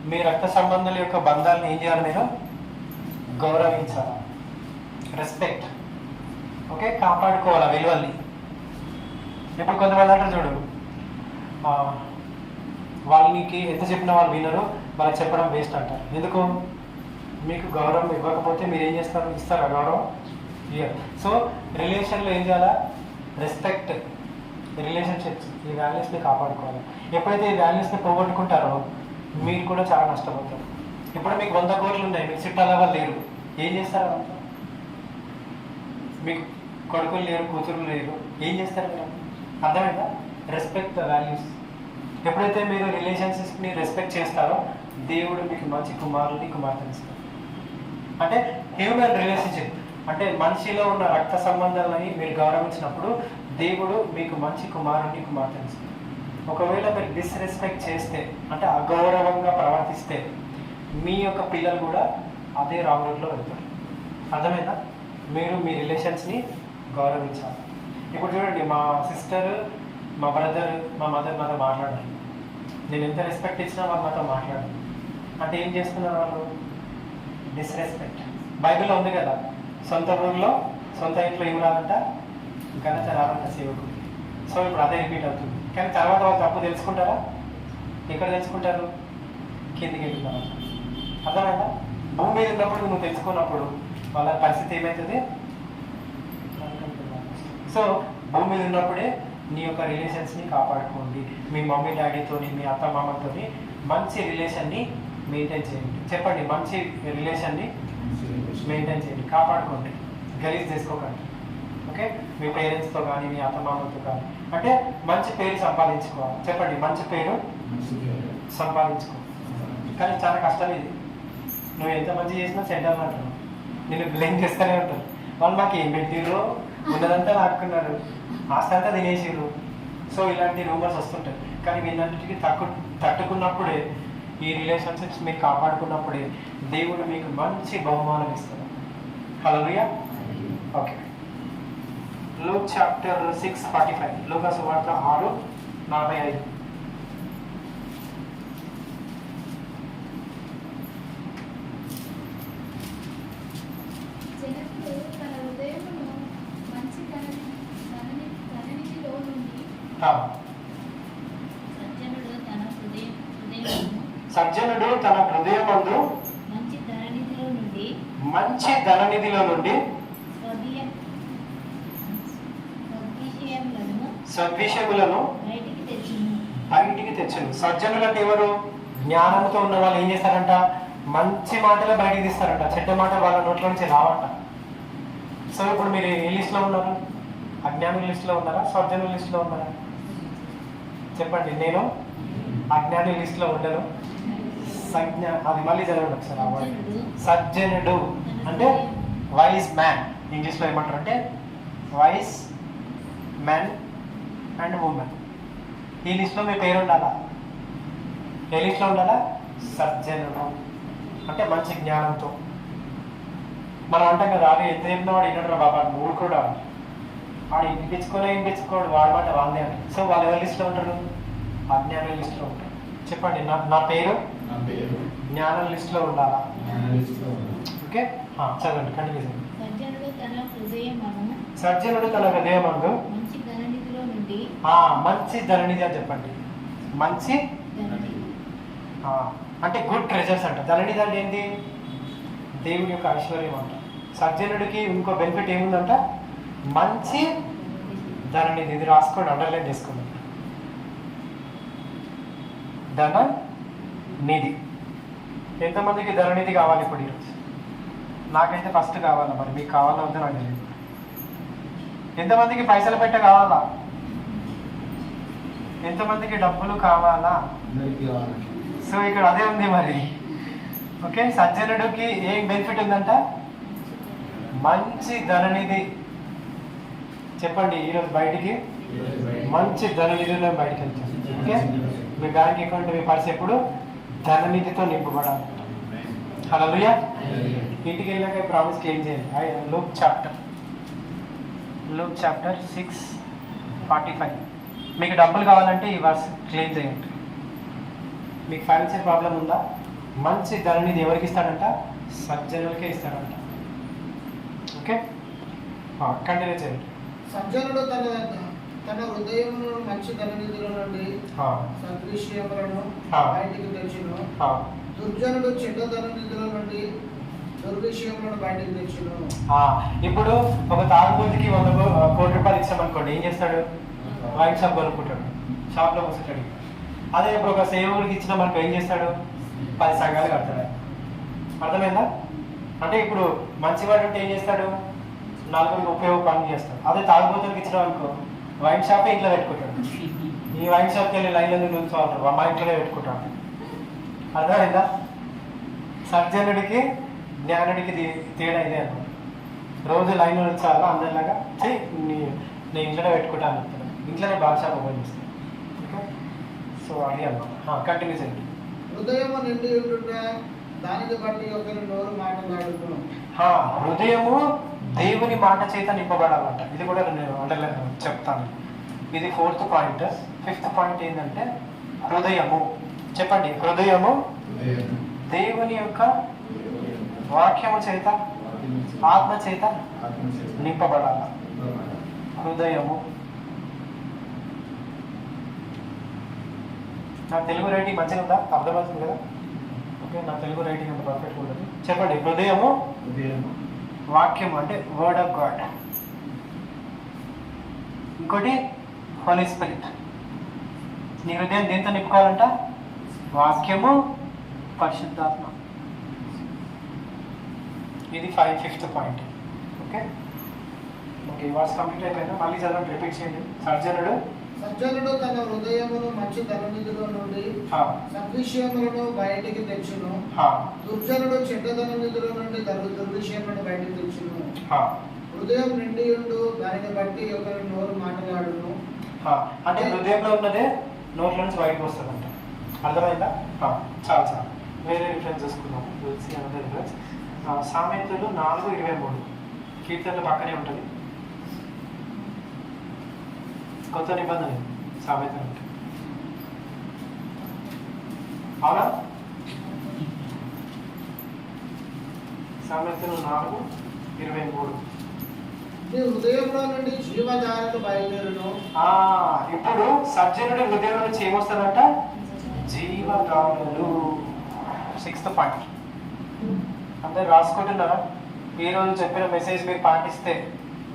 మీ రక్త సంబంధాల యొక్క బంధాలను ఏం చేయాలి? మీరు గౌరవించాలి. రెస్పెక్ట్. ఓకే, కాపాడుకోవాలి విలువల్ని. ఇప్పుడు కొంతమంది అంటారు చూడు, వాళ్ళకి ఎంత చెప్పినా వాళ్ళు వినరు, వాళ్ళకి చెప్పడం వేస్ట్ అంటారు. ఎందుకు? మీకు గౌరవం ఇవ్వకపోతే మీరు ఏం చేస్తారు? ఇస్తారా గౌరవం? ఇయ్యరు. సో రిలేషన్లో ఏం చేయాలా? రెస్పెక్ట్, రిలేషన్షిప్స్, ఈ వాల్యూస్ని కాపాడుకోవాలి. ఎప్పుడైతే ఈ వాల్యూస్ని పోగొట్టుకుంటారో మీరు కూడా చాలా నష్టపోతారు. ఇప్పుడు మీకు 100 కోట్లు ఉన్నాయి, మీకు చుట్టాల వాళ్ళు లేరు, ఏం చేస్తారు? అంతా మీకు కొడుకులు లేరు, కూతురు లేరు, ఏం చేస్తారు మీరు? అర్థమైందా? Respect the values. ఎప్పుడైతే మీరు రిలేషన్షిప్ని రెస్పెక్ట్ చేస్తారో దేవుడు మీకు మంచి కుమారుని కుమార్తెని ఇస్తారు. అంటే హ్యూమన్ రిలేషన్షిప్ అంటే మనిషిలో ఉన్న రక్త సంబంధాలని మీరు గౌరవించినప్పుడు దేవుడు మీకు మంచి కుమారుని కుమార్తెని ఇస్తారు. ఒకవేళ మీరు డిస్రెస్పెక్ట్ చేస్తే, అంటే అగౌరవంగా ప్రవర్తిస్తే, మీ యొక్క పిల్లలు కూడా అదే రాంగ్ రూట్లో వెళ్తారు. అర్థమైందా? మీరు మీ రిలేషన్స్ని గౌరవించాలి. ఇప్పుడు చూడండి, మా సిస్టర్, మా బ్రదర్, మా మదర్ మాతో మాట్లాడారు. నేను ఎంత రెస్పెక్ట్ ఇచ్చినా వాళ్ళు మాతో మాట్లాడారు. అంటే ఏం చేస్తున్నారు వాళ్ళు? డిస్రెస్పెక్ట్. బైబిల్లో ఉంది కదా, సొంత ఊళ్ళో సొంత ఇంట్లో ఏం రాదంట, ఘనత రాదంట సేవకుడికి. సో ఇప్పుడు అదే రిపీట్ అవుతుంది. కానీ తర్వాత వాళ్ళు తప్పు తెలుసుకుంటారా? ఎక్కడ తెలుసుకుంటారు? కిందికి వెళ్ళిన తర్వాత. అర్థమైందా? భూమి మీద ఉన్నప్పుడు నువ్వు తెలుసుకున్నప్పుడు వాళ్ళ పరిస్థితి ఏమవుతుంది? సో భూమి మీద ఉన్నప్పుడే నీ యొక్క రిలేషన్స్ని కాపాడుకోండి. మీ మమ్మీ డాడీతో, మీ అత్త మామతో మంచి రిలేషన్ని మెయింటైన్ చేయండి. చెప్పండి, మంచి రిలేషన్ని మెయింటైన్ చేయండి, కాపాడుకోండి, గలీజ్ చేసుకోకండి. ఓకే, మీ పేరెంట్స్తో కానీ మీ అత్త మామతో కానీ. అంటే మంచి పేరు సంపాదించుకోవాలి. చెప్పండి, మంచి పేరు సంపాదించుకో. కానీ చాలా కష్టం ఇది. నువ్వు ఎంత మంచి చేసినా సెంటర్ అంటారు, నేను బ్లేమ్ చేస్తూనే ఉంటారు. వాళ్ళు మాకు ఏం పెట్టిర్రో ఉన్నదంతా లాక్కున్నారు, ఆస్తి అంతా తినేసిర్రు. సో ఇలాంటి రూమర్స్ వస్తుంటాయి. కానీ వీళ్ళన్నిటికీ తట్టుకున్నప్పుడే, ఈ రిలేషన్షిప్స్ మీరు కాపాడుకున్నప్పుడే దేవుడు మీకు మంచి బహుమానం ఇస్తారు. హల్లెలూయా. ఓకే, లూక్ చాప్టర్ 6:45, లూకా సువార్త 6:45. సజ్జనుడు తన హృదయమందు మంచి ధననిధిలో నుండి సద్విషయములను బయటికి తెచ్చును. సజ్జనులు అంటే ఎవరు? జ్ఞానంతో ఉన్న వాళ్ళు ఏం చేస్తారంట? మంచి మాటలు బయటికి తీస్తారంట, చెడ్డ మాటలు వాళ్ళ నోట్ల నుంచి రావంట. సో ఇప్పుడు మీరు ఏ లిస్ట్లో ఉన్నారు? అజ్ఞానుల లిస్టులో ఉన్నారా? సజ్జనుల లిస్టులో ఉన్నారా? చెప్పండి. నేను అజ్ఞాని లిస్టులో ఉండను. అది మళ్ళీ చదవండి ఒకసారి. సజ్జనుడు అంటే వైజ్ మ్యాన్. ఇంగ్లీష్లో ఏమంటారు అంటే వైజ్ మ్యాన్ అండ్ ఉమెన్. ఈ లిస్ట్లో మీ పేరు ఉండాలా? ఏ లిస్ట్లో ఉండాలా? సజ్జనుడు అంటే మంచి జ్ఞానంతో. మనం అంటాం కదా, అది ఎంత చెప్పినా వాడు వినడు బాబా, మూడు కూడా వాడు ఇంటించుకోడు, వాడు మాట వాళ్ళే అంటే. సో వాళ్ళు ఎవరి లిస్టులో ఉంటారు? అజ్ఞానుల లిస్టులో ఉంటారు. చెప్పండి, నా పేరు జ్ఞానం లిస్టులో ఉండాలా? ఓకే, చదవండి, కంటిన్యూ చేయండి. సజ్జనుడు తన హృదయమందు మంచి ధననిధి అని చెప్పండి. మంచి అంటే గుడ్ ట్రెజర్స్ అంట. ధననిధి అంటే ఏంటి? దేవుని యొక్క ఐశ్వర్యం అంట. సజ్జనుడికి ఇంకో బెనిఫిట్ ఏముందంట? మంచి ధననిధి. ఇది రాసుకోండి, అండర్లైన్ చేసుకోండి. ధన నిధి. ఎంతమందికి ధననిధి కావాలి ఇప్పుడు ఈరోజు? నాకైతే ఫస్ట్ కావాలా, మరి మీకు కావాలా వద్దా నాకు తెలియదు. ఎంతమందికి పైసలు పెట్ట కావాలా? ఎంతమందికి డబ్బులు కావాలా? సో ఇక్కడ అదే ఉంది మరి. ఓకే, సజ్జనుడికి ఏం బెనిఫిట్ ఉందంట? మంచి ధననిధి. చెప్పండి, ఈరోజు బయటికి మంచి ధననిధిలో బయటకు వెళ్తాం. ఓకే, మీ బ్యాంక్ అకౌంట్, మీ పర్స్ ఎప్పుడు ధననిధితో నింపబడాలి. హల్లెలూయా. ఇంటికి వెళ్ళాక ప్రామిస్ క్లెయిమ్ చేయండి. Luke chapter 6:45. మీకు డబ్బులు కావాలంటే ఈ వర్స్ క్లెయిమ్ చేయండి. మీకు ఫైనాన్షియల్ ప్రాబ్లం ఉందా? మంచి ధననిధి ఎవరికి ఇస్తాడంట? సజ్జనులకే ఇస్తాడంట. ఓకే, కంటిన్యూ చేయండి. సజ్జనుడు తన హృదయమును మంచి ధననిధిలో నుండి సద్విషయములను బయటికి తెచ్చును. దుర్జనుడు చెడ్డ ధననిధిలో నుండి దుర్విషయములను బయటికి తెచ్చును. ఇప్పుడు ఒక తాగుబోతుకి 100 కోట్ల రూపాయలు ఇచ్చామనుకోండి, ఏం చేస్తాడు? వైన్ షాప్ కొనుక్కుంటాడు, షాప్లో కూర్చుంటాడు. అదే ఇప్పుడు ఒక సేవకుడికి ఇచ్చినామనుకో, ఏం చేస్తాడు? 10 సంఘాలు కడతాడు. అర్థమైందా? అంటే ఇప్పుడు మంచివాడు ఉంటే ఏం చేస్తాడు? నలుగురికి ఉపయోగ పనులు చేస్తాడు. అదే తాగుబోతులకు ఇచ్చినాం అనుకో, వైన్ షాపే ఇంట్లో పెట్టుకుంటాడు. ఈ వైన్ షాప్కి వెళ్ళి లైన్లో నిల్చోంటారు, మా ఇంట్లోనే పెట్టుకుంటాడు. అర్థమైందా? సజ్జనుడికి జ్ఞానుడికి తేడా ఇదే అన్నమాట. రోజు లైన్లో నిల్చోవాలా అందరిలాగా? నేను ఇంట్లోనే పెట్టుకుంటాను చెప్తాను, ఇంట్లోనే బాగా షాప్ ఓపెన్ చేస్తాను. ఓకే, సో అది అన్నమాట. కంటిన్యూ చేయండి. హృదయము నిండి ఉండుట దానిని బట్టి ఒకరి నోరు మాట్లాడుతున్నాం. హృదయము దేవుని మాట చేత నింపబడాలంట. ఇది కూడా నేను అండర్లైన్ చెప్తాను. ఇది 4th పాయింట్. 5th పాయింట్ ఏంటంటే హృదయము. చెప్పండి, హృదయము దేవుని యొక్క వాక్యము చేత, ఆత్మ చేత నింపబడాల. హృదయము నా తెలుగు రైటింగ్ మంచిగా ఉందా? అర్థమవుతుంది కదా? ఓకే, నా తెలుగు రైటింగ్ అంత పర్ఫెక్ట్గా ఉండదు. చెప్పండి. హృదయము వాక్యము అంటే వర్డ్ ఆఫ్ గాడ్. ఇంకోటి హోలీ స్పిరిట్. నీ హృదయం దేంతో నింపుకోవాలంట? వాక్యము, పరిశుద్ధాత్మ. ఇది 5th point. Okay okay, what's complete అయిపోయిందా? మళ్ళీ చదవండి, రిపీట్ చేయండి. సజ్జనుడు తన హృదయమును మంచి ధననిధిలో నుండి సద్విషయములను బయటికి తెచ్చును. దుర్జనుడు చెడ్డ ధననిధిలో నుండి దుర్విషయములను బయటికి తెచ్చును. హృదయం నిండి ఉండు, దానిని బట్టి ఒకరి నోరు మాట్లాడును. అంటే హృదయంలో ఉన్నదే నోట్ల నుంచి బయటకు వస్తుందంట. అర్థమైందా? చాలా వేరే రిఫరెన్స్ చూసుకుందాం. రిఫరెన్స్ సామెతలు 4:23. కీర్తనలు పక్కనే ఉంటుంది. కొత్త నిబంధన సామెతలు అంటే అవునా? సామెతలు 4:23. నీ హృదయంలో నుండి జీవధారలు బయలుదేరును. ఇప్పుడు సజ్జనుడి హృదయం నుంచి ఏమొస్తుందంట? జీవధారలు. 6th point. అందరు రాసుకుంటున్నారా? ఈరోజు చెప్పిన మెసేజ్ మీరు పాటిస్తే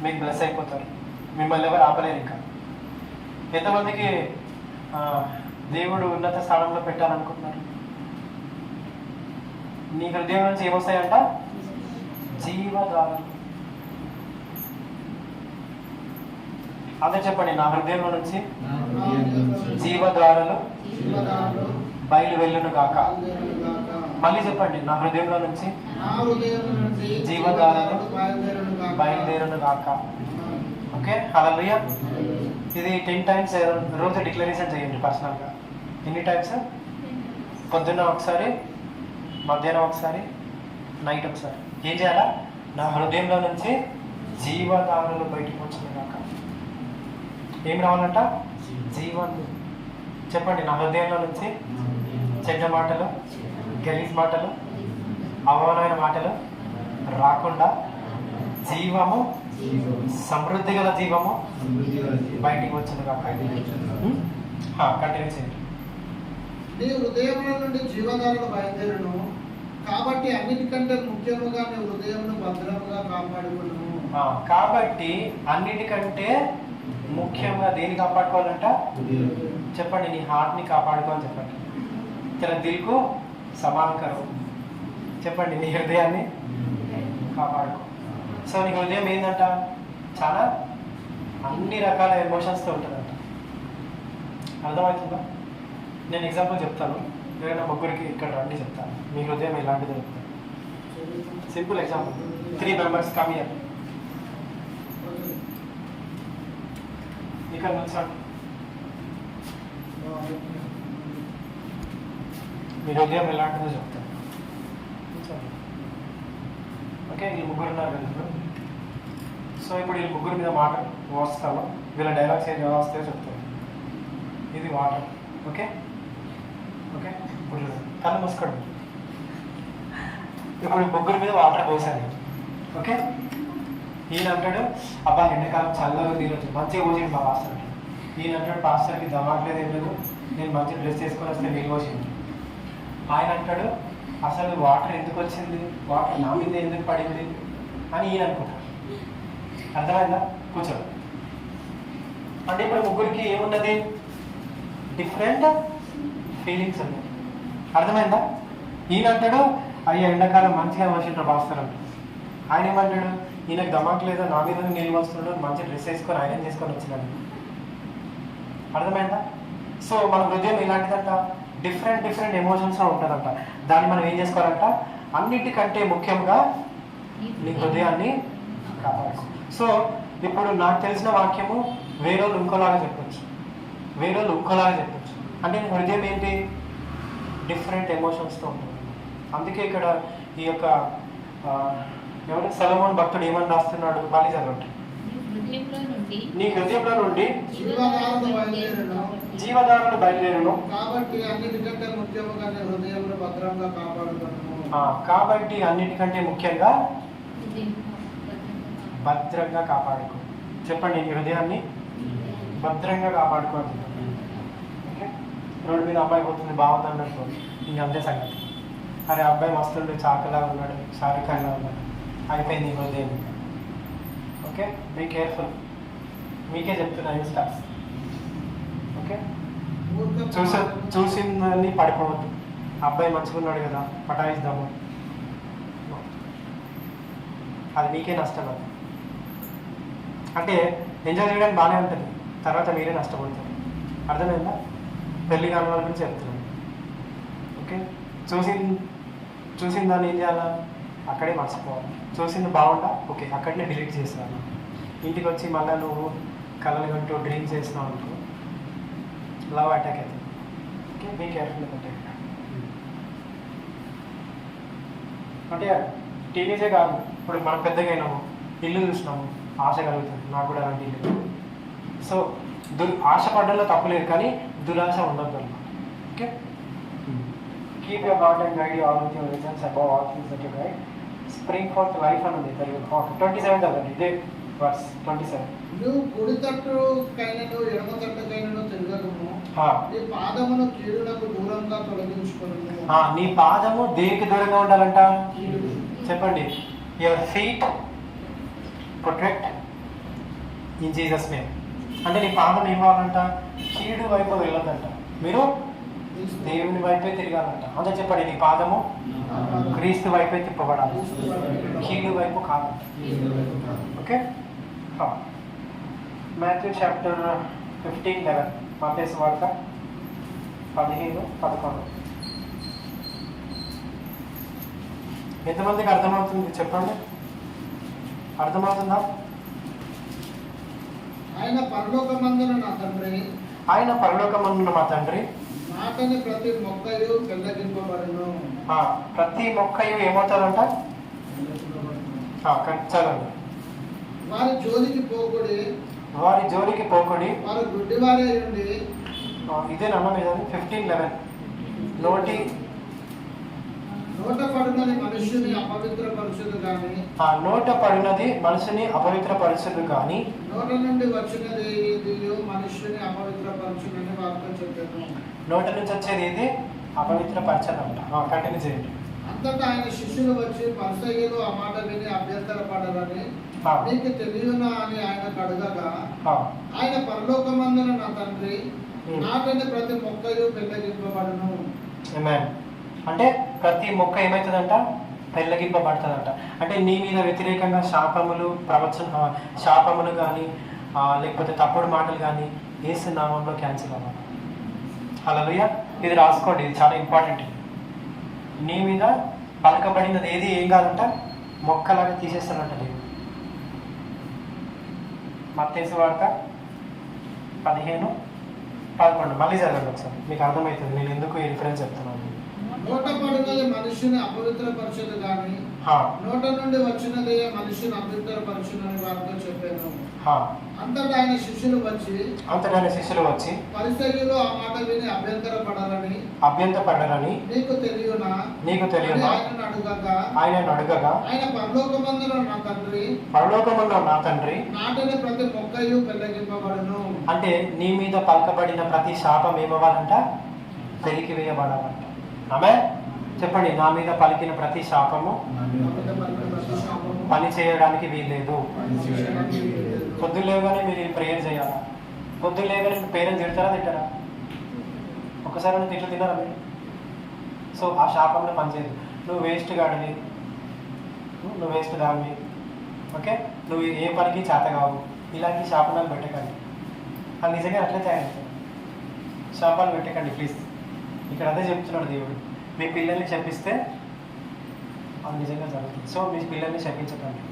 మీకు బ్లెస్ అయిపోతారు. మిమ్మల్ని ఎవరు ఆపలేరు. ఇంకా ఎంతమందికి దేవుడు ఉన్నత స్థానంలో పెట్టాలనుకుంటున్నారు? నీ హృదయం నుంచి ఏమొస్తాయంట? జీవధారలు. అదే చెప్పండి. నా హృదయంలో నుంచి జీవధారలు బయలు వెళ్ళును గాక. మళ్ళీ చెప్పండి. నా హృదయంలో నుంచి జీవధారలు బయలుదేరును గాక. ఓకే, హల్లెలూయా. ఇది 10 times రోజు డిక్లరేషన్ చేయండి పర్సనల్గా. ఎన్ని టైమ్స్? పొద్దున్న ఒకసారి, మధ్యాహ్నం ఒకసారి, నైట్ ఒకసారి. ఏం చేయాలా? నా హృదయంలో నుంచి జీవధారలు బయటకు వచ్చిన గాక. ఏం రావాలంట? జీవాలు. చెప్పండి. నా హృదయంలో నుంచి చెడ్డ మాటలు, గలీజ్ మాటలు, అవమానమైన మాటలు రాకుండా జీవము, సమృద్ధి గల జీవము బయటికి వచ్చింది కాక. కంటిన్యూ చేయండి. నీ హృదయంలో నుండి జీవధారలు బయలుదేరును, కాబట్టి అన్నిటికంటే ముఖ్యముగా నీ హృదయంను భద్రముగా కాపాడుకును. కాబట్టి అన్నిటికంటే ముఖ్యంగా దేన్ని కాపాడుకోవాలంట? చెప్పండి. నీ హార్ట్ని కాపాడుకోవాలని చెప్పండి. తెర దిల్కు సమాన్ కరో. చెప్పండి. నీ హృదయాన్ని కాపాడుకో. సో నీ హృదయం ఏంటంట? చాలా అన్ని రకాల ఎమోషన్స్తో ఉంటుందంట. అర్థమవుతుందా? నేను ఎగ్జాంపుల్ చెప్తాను. ఎవరైనా ముగ్గురికి ఇక్కడ రండి చెప్తాను. మీ హృదయం ఎలాంటిదో చెప్తాను. Simple example. 3 members come here. ఇక్కడ నుంచండి. మీ హృదయం ఎలాంటిదో చెప్తాను. ఓకే, ఈ ముగ్గురు ఉన్నారు కదా. సో ఇప్పుడు ఈ ముగ్గురు మీద మాట వస్తాను. వీళ్ళ డైలాగ్స్ ఏం వస్తాయో చెప్తాను. ఇది వాటర్. ఓకే ఓకే, ఇప్పుడు కళ్ళు మూసుకోండి. ఇప్పుడు ముగ్గురు మీద వాటర్ పోసాను. ఓకే, ఈయన అంటాడు, అబ్బా ఎండాకాలం చల్లగా ఈరోజు మంచిగా పోసింది మా పాస్టర్. ఈయన అంటాడు, పాస్టర్కి దమాట్లేదు ఏం లేదు, నేను మంచి డ్రెస్ వేసుకొని వస్తే నీళ్ళు పోసింది. ఆయన అంటాడు, అసలు వాటర్ ఎందుకు వచ్చింది, వాటర్ నా మీద ఎందుకు పడింది అని ఈయన అనుకుంటాడు. అర్థమైందా? కూర్చోడు. అంటే ఇప్పుడు ముగ్గురికి ఏమున్నది? డిఫరెంట్ ఫీలింగ్స్ ఉన్నాయి. అర్థమైందా? ఈయన అంటాడు, అయ్యా ఎండాకాలం మంచిగా వచ్చింటారు పాస్టర్ అంటాడు. ఆయన ఏమంటాడు, ఈయనకు దమాక్ లేదా, నా మీద నీళ్ళు వస్తున్నాడు, మంచి డ్రెస్ వేసుకొని ఆయన చేసుకొని వచ్చినాడు. అర్థమైందా? సో మన హృదయం ఇలాంటిదంట, డిఫరెంట్ ఎమోషన్స్లో ఉంటుందంట. దాన్ని మనం ఏం చేసుకోవాలంట? అన్నిటికంటే ముఖ్యంగా నీ హృదయాన్ని కాపాడుకో. సో ఇప్పుడు నాకు తెలిసిన వాక్యము వేరేళ్ళు ఇంకోలాగా చెప్పచ్చు, వేరేళ్ళు ఇంకోలాగా చెప్పచ్చు. అంటే నీ హృదయం ఏంటి? డిఫరెంట్ ఎమోషన్స్తో ఉంటుంది. అందుకే ఇక్కడ ఈ యొక్క ఎవరు సొలొమోను భక్తుడు ఏమని రాస్తున్నాడు? మళ్ళీ చదవండి. నీ హృదయంలో నుండి జీవధారలు బయలుదేరును, కాబట్టి అన్నిటికంటే ముఖ్యంగా నీ హృదయంలో భద్రంగా కాపాడుకును. కాబట్టి అన్నిటికంటే ముఖ్యంగా భద్రంగా కాపాడుకో. చెప్పండి. నీ హృదయాన్ని భద్రంగా కాపాడుకోవాలి. ఓకే, రోడ్డు మీద అబ్బాయి పోతుంది బాగుంది అన్నట్టు ఇంక అంతే సంగతి. అరే అబ్బాయి మస్తుండే చాకలా ఉన్నాడు, షారుఖాన్లా ఉన్నాడు, అయిపోయింది ఈ రోజు ఏమి. Okay, be careful. మీకే చెప్తున్నా ఇన్స్టాస్. ఓకే, చూసిందని పడిపోవద్దు. అబ్బాయి మంచిగా ఉన్నాడు కదా పటాయిద్దాము, అది మీకే నష్టం. అది అంటే ఎంజాయ్ చేయడానికి బాగానే ఉంటుంది, తర్వాత మీరే నష్టపడతారు. అర్థమైందా? పెళ్లి కాని వాళ్ళ గురించి చెప్తున్నాను. ఓకే, చూసిన దాన్ని ఏం చేయాలా? అక్కడే మర్చిపోవాలి. చూసింది బాగుండా, ఓకే అక్కడనే డిలీట్ చేస్తాను. ఇంటికి వచ్చి మళ్ళీ నువ్వు కళలు కంటూ డ్రీమ్ చేసినావు అనుకో, లవ్ అటాక్ అవుతుంది. ఓకే, బీ కేర్ఫుల్ అంటే. అంటే టీనేజే కాదు, ఇప్పుడు మనం పెద్దగా అయినాము, ఇల్లు చూసినాము, ఆశ కలుగుతుంది నాకు కూడా అలాంటి ఇల్లు. సో ఆశ పడ్డంలో తప్పులేదు, కానీ దురాశ ఉండద్దు అన్నమాట. Okay, keep your heart and guide all with your reasons above all things that you guide. Spring fourth life అని ఉంది తెలుగు. 27 చదవండి, ఇదే వర్స్ 27. నువ్వు కుడి తట్టుకైనను ఎడమ తట్టుకైనను తిరగకము, నీ పాదమును కీడునకు దూరంగా తొలగించుకొనుము. నీ పాదము దేనికి దూరంగా ఉండాలంట? చెప్పండి. Your feet protect in Jesus name. అంటే నీ పాదం ఏం కావాలంట? కీడు వైపు వెళ్ళదంట, మీరు దేవుని వైపే తిరగాలంట. అంతే చెప్పండి, నీ పాదము క్రీస్తు వైపే తిప్పబడాలి, కీడు వైపు కాదు. Okay, Matthew chapter 15:11. మత్తయి సువార్త 15:11. ఎంతమందికి అర్థమవుతుంది చెప్పండి? అర్థమవుతుందా? ఆయన పరలోకమందున నా తండ్రి, ఆయన పరలోకమందున మా తండ్రి, నాటని ప్రతి మొక్కయు పెళ్ళగింపబడును. ప్రతి మొక్కయు ఏమవుతారంట? చలండి. వారి జోలికి పోకుడి, వారి జోలికి పోకుడి, వారు గుడ్డివారే ఉండి. ఇదే నమ్మ మీద 15:11. నోట పడినది మనుష్యుని అపవిత్రపరచుదు గాని, నోట పడినది మనుషుని అపవిత్రపరచుదు గాని, నోట నుండి వచ్చినది ఇది మనుష్యుని అపవిత్రపరచునని వారితో చెప్పాను. నోట నుంచి వచ్చేది ఇది అపవిత్రపరచదంట. కంటిన్యూ చేయండి. అంతటా ఆయన శిష్యులు వచ్చి పరిసయ్యులు ఆ మాట విని అభ్యంతరపడరని నీకు తెలియనా అని ఆయనకు అడగగా, ఆయన పరలోకమందున నా తండ్రి, నాటని ప్రతి మొక్కయు పెళ్ళగింపబడును. అంటే ప్రతి మొక్క ఏమవుతుందంట? పెళ్ళగింపబడుతుందంట. అంటే నీ మీద వ్యతిరేకంగా శాపములు కానీ లేకపోతే తప్పుడు మాటలు కానీ యేసు నామంలో క్యాన్సిల్ అవ్వాలి. హల్లెలూయా. ఇది రాసుకోండి, ఇది చాలా ఇంపార్టెంట్. నీ మీద పలకబడినది ఏది ఏం కాదంట, మొక్కలాగా తీసేస్తానంట లేదు. మత్తయి సువార్త 15:11. మళ్ళీ చదవండి ఒకసారి, మీకు అర్థమవుతుంది నేను ఎందుకు ఈ రిఫరెన్స్ చెప్తున్నాను. నోట పడినది మనుషుని అపవిత్రపరచుదు గాని, నోట నుండి వచ్చినది మనుషుని అపవిత్రపరచునని వారితో చెప్పాను. అంతటా ఆయన శిష్యులు వచ్చి పరిసయ్యులు ఆ మాట విని అభ్యంతరపడరని నీకు తెలియనా ఆయనను అడగగా, ఆయన పరలోకమందున నా తండ్రి, నాటని ప్రతి మొక్కయు పెళ్ళగింపబడును. అంటే నీ మీద పలకబడిన ప్రతి శాపం ఏమవ్వాలంట? పెరికి వేయబడాలంట. ఆమె చెప్పండి, నా మీద పలికిన ప్రతి శాపము పని చేయడానికి వీల్లేదు. పొద్దున్న లేవగానే మీరు ప్రేయర్ చేయాలా? పొద్దున్న లేవగానే మీ పేరెంట్స్ తిడతారా? ఒకసారి తిట్లు తిన్నారా మీరు? సో ఆ శాపంలో పనిచేయదు. నువ్వు వేస్ట్ గాడివి, నువ్వు వేస్ట్ దానివి, ఓకే, నువ్వు ఏ పనికి చేత కావు, ఇలాంటి శాపనాలు పెట్టకండి. అది నిజంగా అట్లే తయారవుతుంది. శాపాలు పెట్టకండి ప్లీజ్. ఇక్కడ అదే చెప్తున్నాడు దేవుడు. మీ పిల్లల్ని శపిస్తే అది నిజంగా జరుగుతుంది. సో మీ పిల్లల్ని శపించకండి.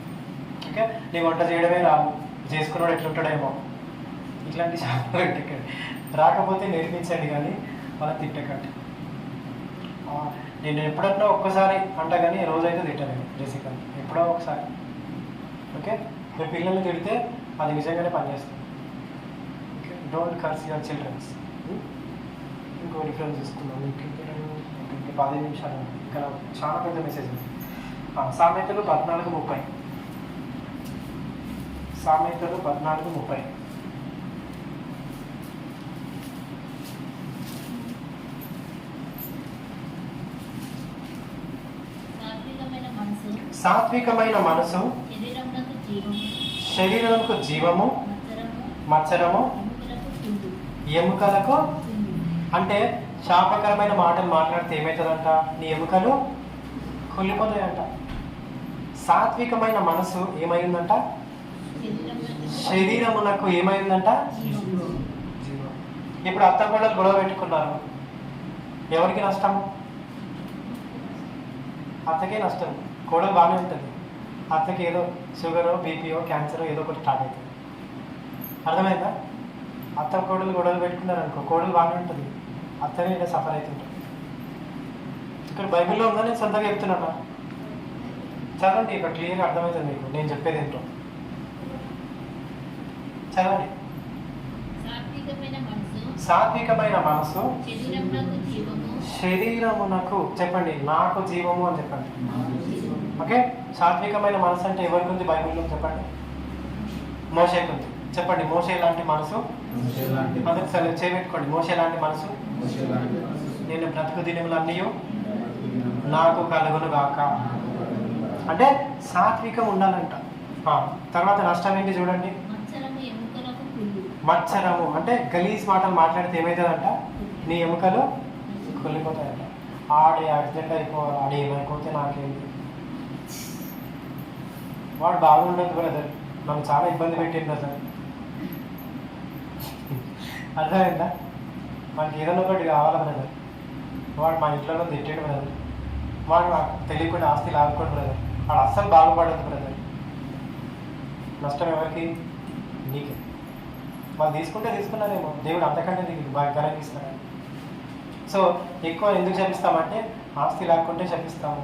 ఓకే, నీ వంట చేయడమే రాదు, చేసుకున్నాడు ఎట్లుంటాడేమో, ఇట్లాంటి శాపాలు పెట్టకండి. రాకపోతే నేర్పించండి, కానీ వాళ్ళని తిట్టకండి. నేను ఎప్పుడన్నా ఒక్కసారి అంట, కానీ రోజైతే తిట్టాను బేసికల్, ఎప్పుడో ఒకసారి. ఓకే, మీ పిల్లల్ని తిడితే అది నిజంగానే పనిచేస్తుంది. Okay, don't curse your childrens. ఇంకో రిఫరెన్స్ తీసుకున్నాను. 10 నిమిషాలు ఇక్కడ చాలా పెద్ద మెసేజ్ ఉంది. సామెతలు 14:30. సామెతలు 14:30. సాత్వికమైన మనసు శరీరమునకు జీవము, మత్సరము, ఎముకలకు. అంటే శాపకరమైన మాటలు మాట్లాడితే ఏమవుతుందంట? నీ ఎముకలు కుళ్ళిపోతాయంట. సాత్వికమైన మనసు ఏమైందంట? శరీరమునకు ఏమైందంట? ఇప్పుడు అత్త కూడా గొడవ పెట్టుకున్నారు, ఎవరికి నష్టం? అత్తకే నష్టం. గొడవ బాగానే ఉంటుంది, అత్తకి ఏదో షుగరో బీపీఓ క్యాన్సరో ఏదో ఒకటి స్టార్ట్ అవుతుంది. అర్థమైందా? అత్త కోడలు గొడవలు పెట్టుకున్నారు అనుకో, కోడలు బాగానే ఉంటుంది, అత్తనే ఇలా సఫర్ అవుతుంటుంది. ఇక్కడ బైబిల్లో ఉందా? నేను సొంతంగా చెప్తున్నాను. చదవండి, ఇక్కడ క్లియర్గా అర్థమవుతుంది మీకు నేను చెప్పేది ఏంటో. చదవండి. సాత్వికమైన మనసు శరీరమునకు, చెప్పండి, నాకు జీవము అని చెప్పండి. ఓకే, సాత్వికమైన మనసు అంటే ఎవరికి ఉంది బైబిల్లో? చెప్పండి. మోషేకి ఉంది. చెప్పండి, మోషే లాంటి మనసు. అందరికి చేపెట్టుకోండి, మోషే లాంటి మనసు. నేను బ్రతుకు దినములన్నీ నాకు కలుగును గాక. అంటే సాత్వికం ఉండాలంట. తర్వాత నష్టం ఏంటి చూడండి. మత్సరము అంటే గలీజ్ మాటలు మాట్లాడితే ఏమవుతుందంట? నీ ఎముకలు కుళ్ళిపోతాయంట. ఆడే యాక్సిడెంట్ ఆడే ఏమైపోతే నాకేంటి, వాడు బాగుండదు బ్రదర్, మనం చాలా ఇబ్బంది పెట్టింది బ్రదర్. అర్థమైందా? మనకి ఏదైనా ఒకటి కావాలా బ్రదర్, వాడు మా ఇంట్లో తిట్టాడు బ్రదర్, వాడు నాకు తెలియకుండా ఆస్తి లాక్కోడు బ్రదర్, వాడు అస్సలు బాగుపడదు బ్రదర్. నష్టం ఎవరికి? నీకే. వాళ్ళు తీసుకున్నారేమో, దేవుడు అంతకంటే నీకు బాగా గర్విస్తాడు. సో ఎక్కువ ఎందుకు చెప్పిస్తామంటే ఆస్తి లాక్కుంటే చెప్పిస్తాము,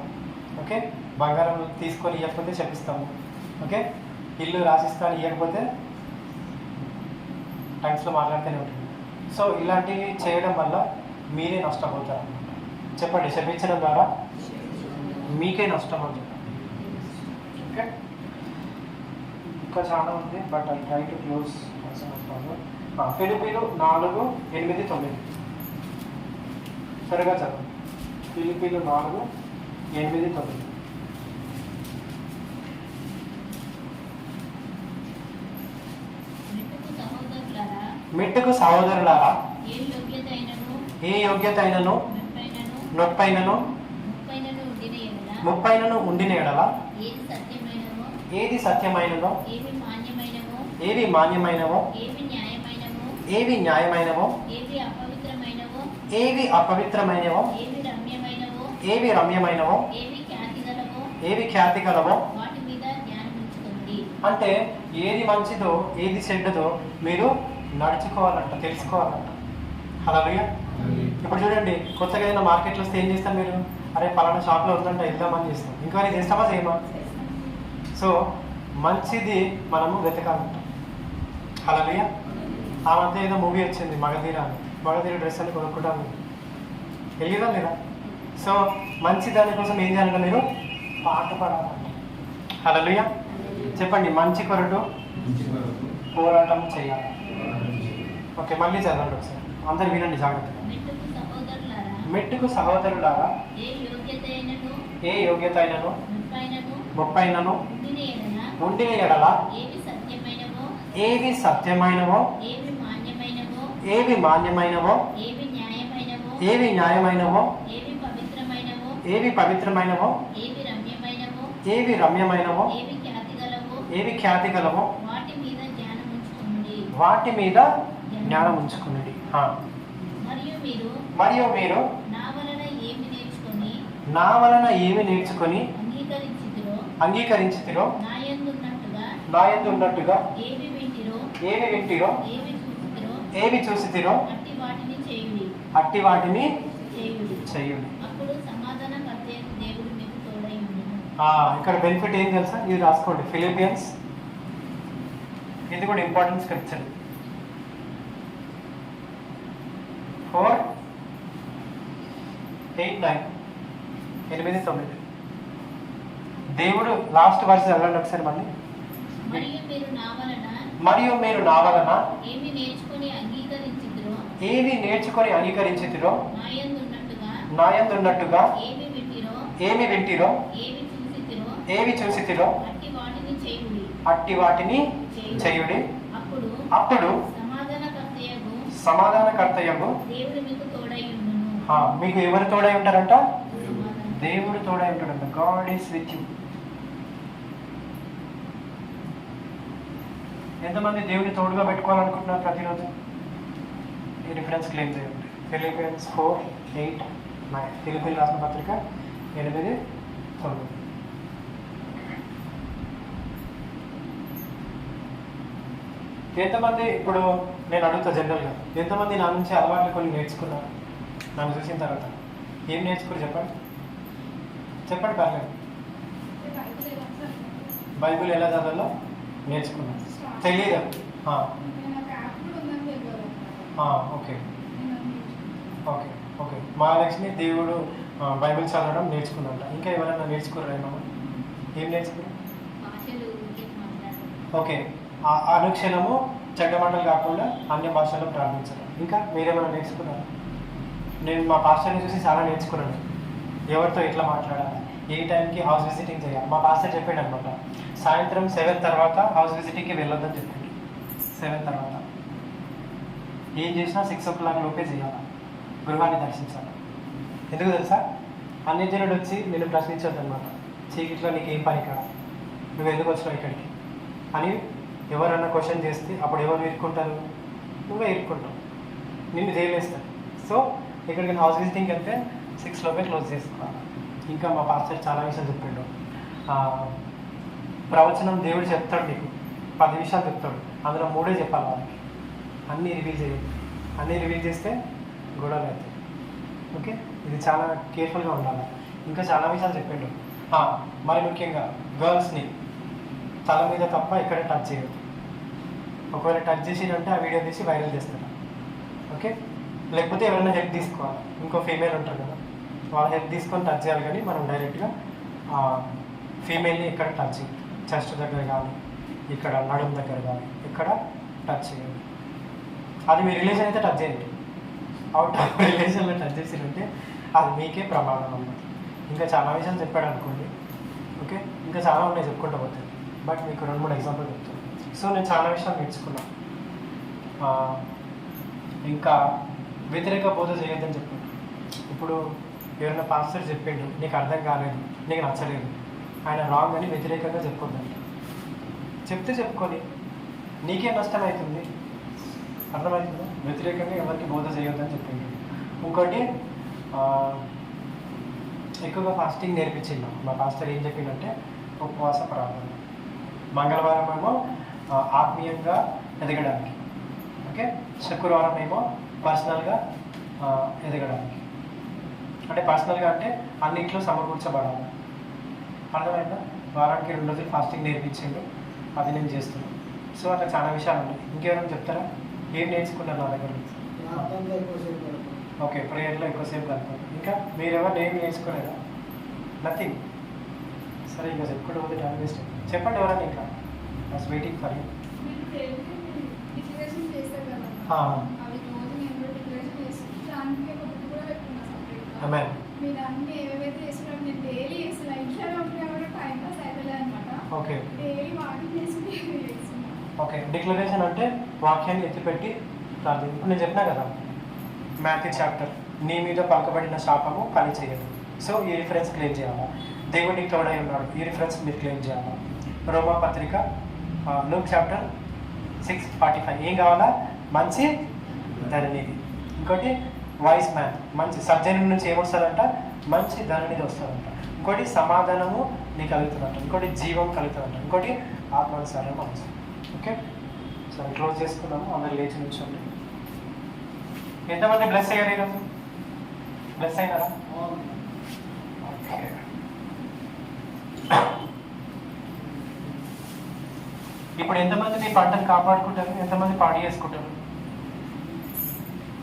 ఓకే, బంగారం తీసుకొని ఇవ్వకపోతే చెప్పిస్తాము, ఓకే, ఇల్లు రాసిస్తాను ఇవ్వకపోతే టైమ్స్లో మాట్లాడితేనే ఉంటుంది. సో ఇలాంటివి చేయడం వల్ల మీరే నష్టపోతారు. చెప్పండి, చెప్పించడం ద్వారా మీకే నష్టం అవుతుంది. ఓకే, ఇంకా చాలా ఉంది, but I try to close. ఫిలిప్పీలు 4:8-9 సరిగా చదువు. ఫిలిప్పీలు 4:8-9. మెట్టుకు సహోదరులారా, ఏ యోగ్యత అయినను నొప్పైనను ముప్పైనను ఉండిన ఎడల, ఏది సత్యమైనదో, ఏవి మాన్యమైనవో, ఏవి న్యాయమైనవో, ఏవి అపవిత్రమైనవో, ఏవి రమ్యమైనవో, ఏవి ఖ్యాతి గలవో. అంటే ఏది మంచిదో ఏది చెడ్డదో మీరు నడుచుకోవాలంట, తెలుసుకోవాలంట. హల్లెలూయా. ఇప్పుడు చూడండి, కొత్తగా ఏదైనా మార్కెట్లో వస్తే ఏం చేస్తాం మీరు? అరే పలానా షాప్లో ఉందంట, వెళ్దామని చేస్తాం. ఇంక్వైరీ చేస్తామా చేయమా? సో మంచిది మనము వెతకాలంట. హల్లెలూయా. ఆ మధ్య ఏదో మూవీ వచ్చింది మగధీర అని, మగధీర డ్రెస్ అని కొనుక్కుంటాను, వెళ్ళిదా లేదా? సో మంచి దానికోసం ఏం చేయాలంటే మీరు పాట పాడాలంట. హల్లెలూయా. చెప్పండి, మంచి కొరకు పోరాటం చేయాలి. ఓకే, మళ్ళీ చదవండి ఒకసారి, అందరు వినండి జాగ్రత్తగా. మెట్టుకు సహోదరులారా, ఏ యోగ్యత అయినను ముప్పైనను ఉండిన ఎడల, ఏవి సత్యమైనవో, ఏవి మాన్యమైనవో, ఏవి న్యాయమైనవో, ఏవి పవిత్రమైనవో, ఏవి రమ్యమైనవో, ఏవి ఖ్యాతి గలవో, వాటి మీద జ్ఞానం ఉంచుకున్నది. మరియు మీరు నా వలన ఏమి నేర్చుకొని అంగీకరించితిరో, నాయందు ఉన్నట్టుగా ఏవి వింటిరో, ఏవి చూసితిరో అట్టి వాటిని చేయుడి. ఇక్కడ బెనిఫిట్ ఏం తెలుసా? ఇది రాసుకోండి, ఫిలిపియన్స్. ఇది కూడా ఇంపార్టెంట్ స్క్రిప్చర్. 4:8-9 దేవుడు లాస్ట్ వర్స్ చదవండి ఒకసారి మళ్ళీ. మరియు మీరు నా వలన ఏవి నేర్చుకొని అంగీకరించితిరో, నాయందున్నట్టుగా ఏమి వింటిరో, ఏవి చూసితిరో అట్టి వాటిని చేయుడి. అట్టి వాటిని చేయుడి. అప్పుడు అప్పుడు సమాధానకర్తయగు దేవుడు మీకు తోడై ఉండును. మీకు ఎవరు తోడై ఉంటారంట? సమాధానం. దేవుడు తోడై ఉంటాడంట. God is with you. ఎంతమంది దేవుని తోడుగా పెట్టుకోవాలనుకుంటున్నారు ప్రతిరోజు? ఈ రిఫరెన్స్ క్లెయిమ్ చేయండి. ఫిలిపియన్స్ 4:8-9. ఫిలిపియన్ రాసిన పత్రిక 8-9. ఎంతమంది, ఇప్పుడు నేను అడుగుతా జనరల్గా, ఎంతమంది నా నుంచి అలవాట్లు కొన్ని నేర్చుకున్నారు? నన్ను చూసిన తర్వాత ఏం నేర్చుకుని చెప్పండి, చెప్పండి పర్లేదు. బైబిల్ ఎలా చదవాలో నేర్చుకున్నాను. తెలియదు. Okay okay okay. మహాలక్ష్మి దేవుడు బైబిల్ చదవడం నేర్చుకున్నాంట. ఇంకా ఎవరైనా నేర్చుకున్నారా? ఏం నేర్చుకున్నారు? ఓకే. అనుక్షణము చెడ్డ మాటలు కాకుండా అన్ని భాషల్లో ప్రార్థించడం. ఇంకా మీరేమైనా నేర్చుకున్నారా? నేను మా పాస్టర్ని చూసి చాలా నేర్చుకున్నాను. ఎవరితో ఎట్లా మాట్లాడాలి, ఏ టైంకి హౌస్ విజిటింగ్ చేయాలి. మా పాస్టర్ చెప్పాడు అనమాట, సాయంత్రం 7 తర్వాత హౌస్ విజిటింగ్కి వెళ్ళొద్దని చెప్పాడు. 7 తర్వాత ఏం చేసినా 6 o'clock లోపే చేయాలి, గృహాన్ని దర్శించాలి. ఎందుకు తెలుసా? అన్యజనుడు వచ్చి నేను ప్రశ్నించొద్దు అనమాట. చీకట్లో నీకు ఏం పని కాదు, నువ్వు ఎందుకు వచ్చినావు ఇక్కడికి అని ఎవరన్నా క్వశ్చన్ చేస్తే అప్పుడు ఎవరు ఇరుక్కుంటారు? నువ్వే ఇరుక్కుంటావు, నిన్ను జైలేస్తారు. సో ఇక్కడికి హౌస్ విజిటింగ్కి వెళ్తే 6 లోపే క్లోజ్ చేసుకోవాలి. ఇంకా మా పాస్టర్ చాలా విషయాలు చెప్పాడు. ప్రవచనం దేవుడు చెప్తాడు, నీకు 10 విషయాలు చెప్తాడు, అందులో 3 చెప్పాలి వాళ్ళకి. అన్నీ రివీల్ చేయాలి. అన్నీ రివీల్ చేస్తే గొడవలు అవుతాయి. ఓకే, ఇది చాలా కేర్ఫుల్గా ఉండాలి. ఇంకా చాలా విషయాలు చెప్పాడు. మరి ముఖ్యంగా గర్ల్స్ని తల మీద తప్ప ఎక్కడ టచ్ చేయదు. ఒకవేళ టచ్ చేసినంటే ఆ వీడియో తీసి వైరల్ చేస్తారు. ఓకే, లేకపోతే ఎవరైనా హెల్ప్ తీసుకోవాలి. ఇంకో ఫీమేల్ ఉంటారు కదా, వాళ్ళ హెల్ప్ తీసుకొని టచ్ చేయాలి. కానీ మనం డైరెక్ట్గా ఫీమేల్ని ఎక్కడ టచ్ చేయాలి. చెస్ట్ దగ్గర కానీ, ఇక్కడ నడుం దగ్గర కానీ ఎక్కడ టచ్ చేయాలి. అది మీ రిలేషన్ అయితే టచ్ చేయండి. అవుట్ ఆఫ్ రిలేషన్లో టచ్ చేసినంటే అది మీకే ప్రమాదం అన్నమాట. ఇంకా చాలా విషయాలు చెప్పాడు అనుకోండి. ఓకే, ఇంకా చాలా ఉన్నాయి చెప్పుకుంటూ పోతాయి, బట్ మీకు 2-3 ఎగ్జాంపుల్ చెప్తాను. సో నేను చాలా విషయాలు నేర్చుకున్నాను. ఇంకా వ్యతిరేక బోధ చేయొద్దని చెప్పాను. ఇప్పుడు ఎవరైనా పాస్టర్ చెప్పిండు, నీకు అర్థం కాలేదు, నీకు నచ్చలేదు, ఆయన రాంగ్ అని వ్యతిరేకంగా చెప్పొద్దండి. చెప్తే చెప్పుకొని నీకే నష్టం అవుతుంది. అర్థమవుతుందా? వ్యతిరేకంగా ఎవరికి బోధ చేయొద్దని చెప్పిండు. ఇంకోటి ఎక్కువగా ఫాస్టింగ్ నేర్పించింది మా పాస్టర్. ఏం చెప్పిందంటే ఉపవాస ప్రార్థన, మంగళవారం ఏమో ఆత్మీయంగా ఎదగడానికి, ఓకే, శుక్రవారం ఏమో పర్సనల్గా ఎదగడానికి. అంటే పర్సనల్గా అంటే అన్నింటిలో సమకూర్చబడాలి. అర్థమైందా? వారానికి 2 రోజులు ఫాస్టింగ్ నేర్పించిండు, అది నేను చేస్తున్నాను. సో అట్లా చాలా విషయాలు ఉన్నాయి. ఇంకేమైనా చెప్తారా? ఏం నేర్చుకున్నారు నా దగ్గర నుంచి? ఓకే, ప్రేయర్లో ఎక్కువసేపు కలుపుతాను. ఇంకా మీరెవరు ఏం నేర్చుకోలేదా? నథింగ్. సరే, ఇంకా చెప్పుకుంటూ పోతే టైం వేస్ట్. చెప్పండి ఎవరన్నా. ఇంకా was waiting for you. Okay okay. Declaration అంటే వాక్యాన్ని ఎత్తిపెట్టి ప్రార్థన. ఇప్పుడు నేను చెప్పినా కదా, మాథ్యూ చాప్టర్, నీ మీద పలకబడిన శాపము పని చేయదు. సో ఈ రిఫరెన్స్ క్లెయిమ్ చేయాలా? దేవుడికి తోడై ఉన్నాడు, ఈ రిఫరెన్స్ మీరు క్లెయిమ్ చేయాలా? రోమా పత్రిక లూక్ చాప్టర్ 6:45 ఏం కావాలా? మంచి ధననిధి. ఇంకోటి వాయిస్ మ్యాన్, మంచి సర్జరీ నుంచి ఏమొస్తుందంట? మంచి ధననిధి వస్తుందంట. ఇంకోటి సమాధానము నీకు కలుగుతుందంట. ఇంకోటి జీవం కలుగుతుందంట. ఇంకోటి ఆత్మానుసారం మనసు. ఓకే, సరే క్లోజ్ చేసుకున్నాము. అందరు లేచి నుంచోండి. ఎంతమంది బ్లెస్ అయ్యారు ఈరోజు? బ్లెస్ అయినారా? ఓకే. ఇప్పుడు ఎంతమంది మీ పంటను కాపాడుకుంటారు? ఎంతమంది పాడు చేసుకుంటారు?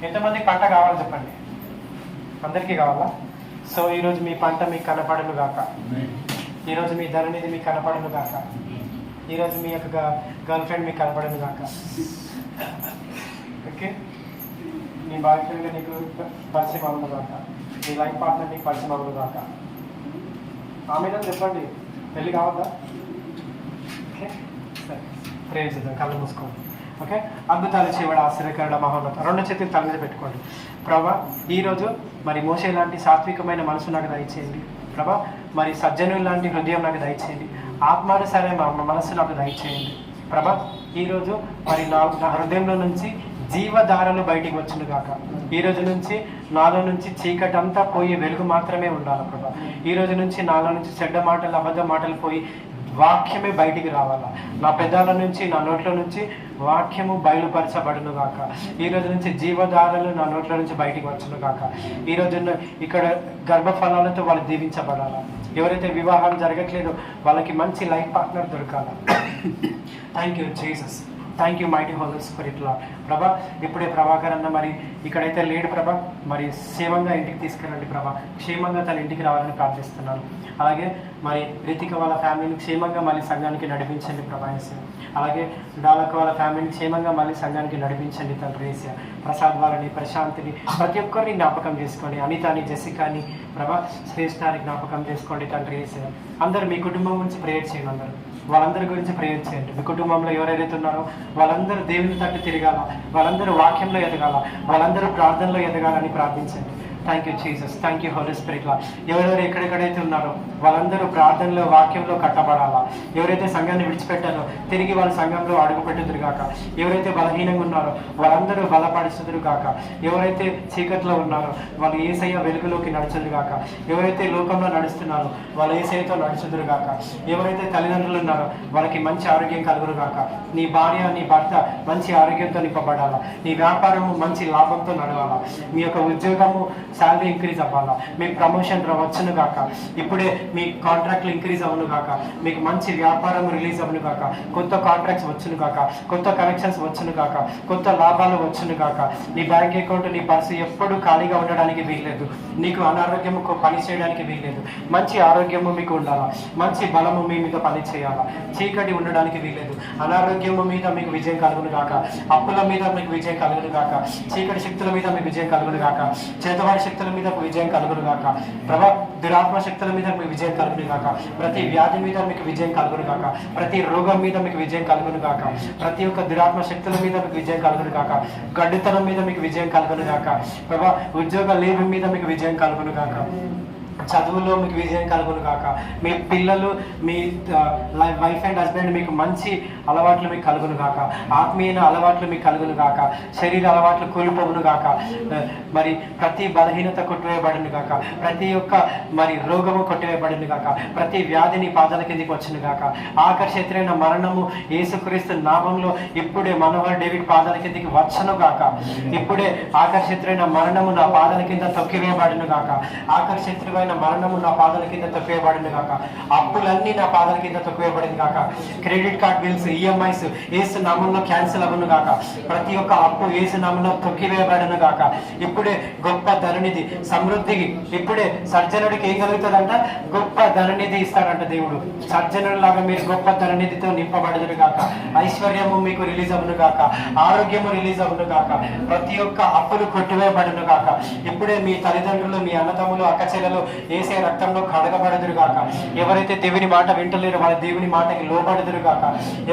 ఎంతమంది పంట కావాలి చెప్పండి. అందరికీ కావాలా? సో ఈరోజు మీ పంట మీకు కనపడను గాక. ఈరోజు మీ ధరనిధి మీకు కనపడను గాక. ఈరోజు మీ యొక్క గర్ల్ ఫ్రెండ్ మీకు కనపడను గాక. ఓకే, మీ బాయ్ ఫ్రెండ్ నీకు పరిచయం అవ్వను గాక. మీ లైఫ్ పార్ట్నర్ నీకు పరిచయం అవ్వను గాక. ఆమె చెప్పండి. పెళ్ళి కావద్దా? ఓకే సరే ప్రే చేద్దాం, కళ్ళు మూసుకోండి. ఓకే, అద్భుతాలు చేయబడి ఆశ్చర్యకరుడ మహోన్నత. రెండు చేతులు తల మీద పెట్టుకోండి. ప్రభా ఈరోజు మరి మోషే లాంటి సాత్వికమైన మనసు నాకు దయచేయండి ప్రభా. మరి సజ్జనులు లాంటి హృదయం నాకు దయచేయండి. ఆత్మానుసారే మనసు నాకు దయచేయండి ప్రభా. ఈరోజు మరి నా హృదయంలో నుంచి జీవధారలు బయటికి వచ్చును గాక. ఈ రోజు నుంచి నాలో నుంచి చీకటి అంతా పోయి వెలుగు మాత్రమే ఉండాలి ప్రభా. ఈ రోజు నుంచి నాలో నుంచి చెడ్డ మాటలు అబద్ధ మాటలు పోయి వాక్యమే బయటికి రావాలా. నా పెదాల నుంచి నా నోట్ల నుంచి వాక్యము బయలుపరచబడును గాక. ఈ రోజు నుంచి జీవధారలు నా నోట్ల నుంచి బయటికి వచ్చును గాక. ఈ రోజు ఇక్కడ గర్భఫలాలతో వాళ్ళు దీవించబడాలా. ఎవరైతే వివాహాలు జరగట్లేదో వాళ్ళకి మంచి లైఫ్ పార్ట్నర్ దొరకాలా. Thank you Jesus, thank you mighty holy spirit lord. ప్రభా ఇప్పుడే ప్రభాకర్ అన్న మరి ఇక్కడైతే లేడు ప్రభా, మరి క్షేమంగా ఇంటికి తీసుకురండి ప్రభా. క్షేమంగా తన ఇంటికి రావాలని ప్రార్థిస్తున్నాను. అలాగే మరి రితిక వాళ్ళ ఫ్యామిలీని క్షేమంగా మళ్ళీ సంఘానికి నడిపించండి ప్రభా యేసు. అలాగే డాలక్ వాళ్ళ ఫ్యామిలీని క్షేమంగా మళ్ళీ సంఘానికి నడిపించండి తండ్రి యేసు. ప్రసాద్ వాళ్ళని, ప్రశాంతిని, ప్రతి ఒక్కరిని జ్ఞాపకం చేసుకోండి. అనితాని, జెసికాని ప్రభా, శ్రేష్ఠాన్ని జ్ఞాపకం చేసుకోండి తండ్రి యేసు. అందరూ మీ కుటుంబం గురించి ప్రేయర్ చేయండి. అందరూ వాళ్ళందరి గురించి ప్రేయర్ చేయండి. మీ కుటుంబంలో ఎవరైతే ఉన్నారో వాళ్ళందరూ దేవుని తట్టు తిరగాల, వాళ్ళందరూ వాక్యంలో ఎదగాల, వాళ్ళందరూ ప్రార్థనలో ఎదగాలని ప్రార్థించండి. Thank you Jesus, thank you Holy spirit Lord. ఎవరెవరు ఎక్కడెక్కడైతే ఉన్నారో వాళ్ళందరూ ప్రార్థనలో వాక్యంలో కట్టబడాలా. ఎవరైతే సంఘాన్ని విడిచిపెట్టారో తిరిగి వాళ్ళ సంఘంలో అడుగు పెట్టుదురు గాక. ఎవరైతే బలహీనంగా ఉన్నారో వాళ్ళందరూ బలపడుతుదురు గాక. ఎవరైతే చీకట్లో ఉన్నారో వాళ్ళు యేసయ్య వెలుగులోకి నడుచుదురు గాక. ఎవరైతే లోకంలో నడుస్తున్నారో వాళ్ళు యేసయ్యతో నడుచుదురు గాక. ఎవరైతే తల్లిదండ్రులు ఉన్నారో వాళ్ళకి మంచి ఆరోగ్యం కలుగురు గాక. నీ భార్య, నీ భర్త మంచి ఆరోగ్యంతో నింపబడాలా. నీ వ్యాపారము మంచి లాభంతో నడవాలా. మీ యొక్క ఉద్యోగము శాలరీ ఇంక్రీజ్ అవ్వాలా. మీ ప్రమోషన్ వచ్చును గాక. ఇప్పుడే మీ కాంట్రాక్ట్లు ఇంక్రీజ్ అవ్వను గాక. మీకు మంచి వ్యాపారం రిలీజ్ అవ్వను గాక. కొత్త కాంట్రాక్ట్స్ వచ్చును గాక. కొత్త కనెక్షన్స్ వచ్చును గాక. కొత్త లాభాలు వచ్చును గాక. నీ బ్యాంక్ అకౌంట్, నీ పర్సు ఎప్పుడు ఖాళీగా ఉండడానికి వీల్లేదు. నీకు అనారోగ్యము పని చేయడానికి వీల్లేదు. మంచి ఆరోగ్యము మీకు ఉండాలా. మంచి బలము మీ మీద పని చేయాలా. చీకటి ఉండడానికి వీల్లేదు. అనారోగ్యము మీద మీకు విజయం కలుగును గాక. అప్పుల మీద మీకు విజయం కలుగును గాక. చీకటి శక్తుల మీద మీకు విజయం కలుగును గాక. చేతవాడి శక్తుల మీద విజయం కలుగును గాక. ప్రభా దురాత్మ శక్తుల మీద మీకు విజయం కలుగును గాక. ప్రతి వ్యాధి మీద మీకు విజయం కలుగును గాక. ప్రతి రోగం మీద మీకు విజయం కలుగును గాక. ప్రతి ఒక్క దురాత్మ శక్తుల మీద మీకు విజయం కలుగును గాక. గడ్డితనం మీద మీకు విజయం కలుగును గాక. ప్రభా ఉద్యోగ లేమి మీద మీకు విజయం కలుగును గాక. చదువులో మీకు విజయం కలుగును గాక. మీ పిల్లలు, మీ వైఫ్ అండ్ హస్బెండ్ మీకు మంచి అలవాట్లు మీకు కలుగును గాక. ఆత్మీయ అలవాట్లు మీకు కలుగును గాక. శరీర అలవాట్లు కూలిపోవును గాక. మరి ప్రతి బలహీనత కొట్టివేయబడును గాక. ప్రతి ఒక్క మరి రోగము కొట్టివేయబడును గాక. ప్రతి వ్యాధిని పాదాల కిందికి వచ్చును గాక. ఆకర్షితులైన మరణము యేసుక్రీస్తు నామంలో ఇప్పుడే మనవరు డేవిడ్ పాదాల కిందికి వచ్చును గాక. ఇప్పుడే ఆకర్షితులైన మరణము నా పాదాల కింద తొక్కివేయబడును గాక. ఆకర్షితులైన మరణము నా పాదాల కింద తొక్కివేయబడింది గాక. అప్పులన్నీ నా పాదాల కింద తొక్కివేయబడింది గాక. క్రెడిట్ కార్డ్ బిల్స్, ఈఎంఐస్ యేసు నామంలో క్యాన్సిల్ అవ్వను గాక. ప్రతి ఒక్క అప్పు యేసు నామంలో తొక్కివేయబడును గాక. ఇప్పుడే గొప్ప ధననిధి, సమృద్ధికి ఇప్పుడే సర్జనుడికి ఏం కలుగుతుందంట? గొప్ప ధననిధి ఇస్తాడంట దేవుడు. సర్జనుడు లాగా మీరు గొప్ప ధననిధితో నింపబడదురు గాక. ఐశ్వర్యము మీకు రిలీజ్ అవ్వను గాక. ఆరోగ్యము రిలీజ్ అవ్వను గాక. ప్రతి ఒక్క అప్పులు కొట్టివేయబడును గాక. ఇప్పుడే మీ తల్లిదండ్రులు, మీ అన్నతమ్ములు, అక్కచెల్లెలు యేసయ్య రక్తంలో కడగబడదురు గాక. ఎవరైతే దేవుని మాట వింటలేరో వాళ్ళ దేవుని మాటకి లోబడదురు గాక.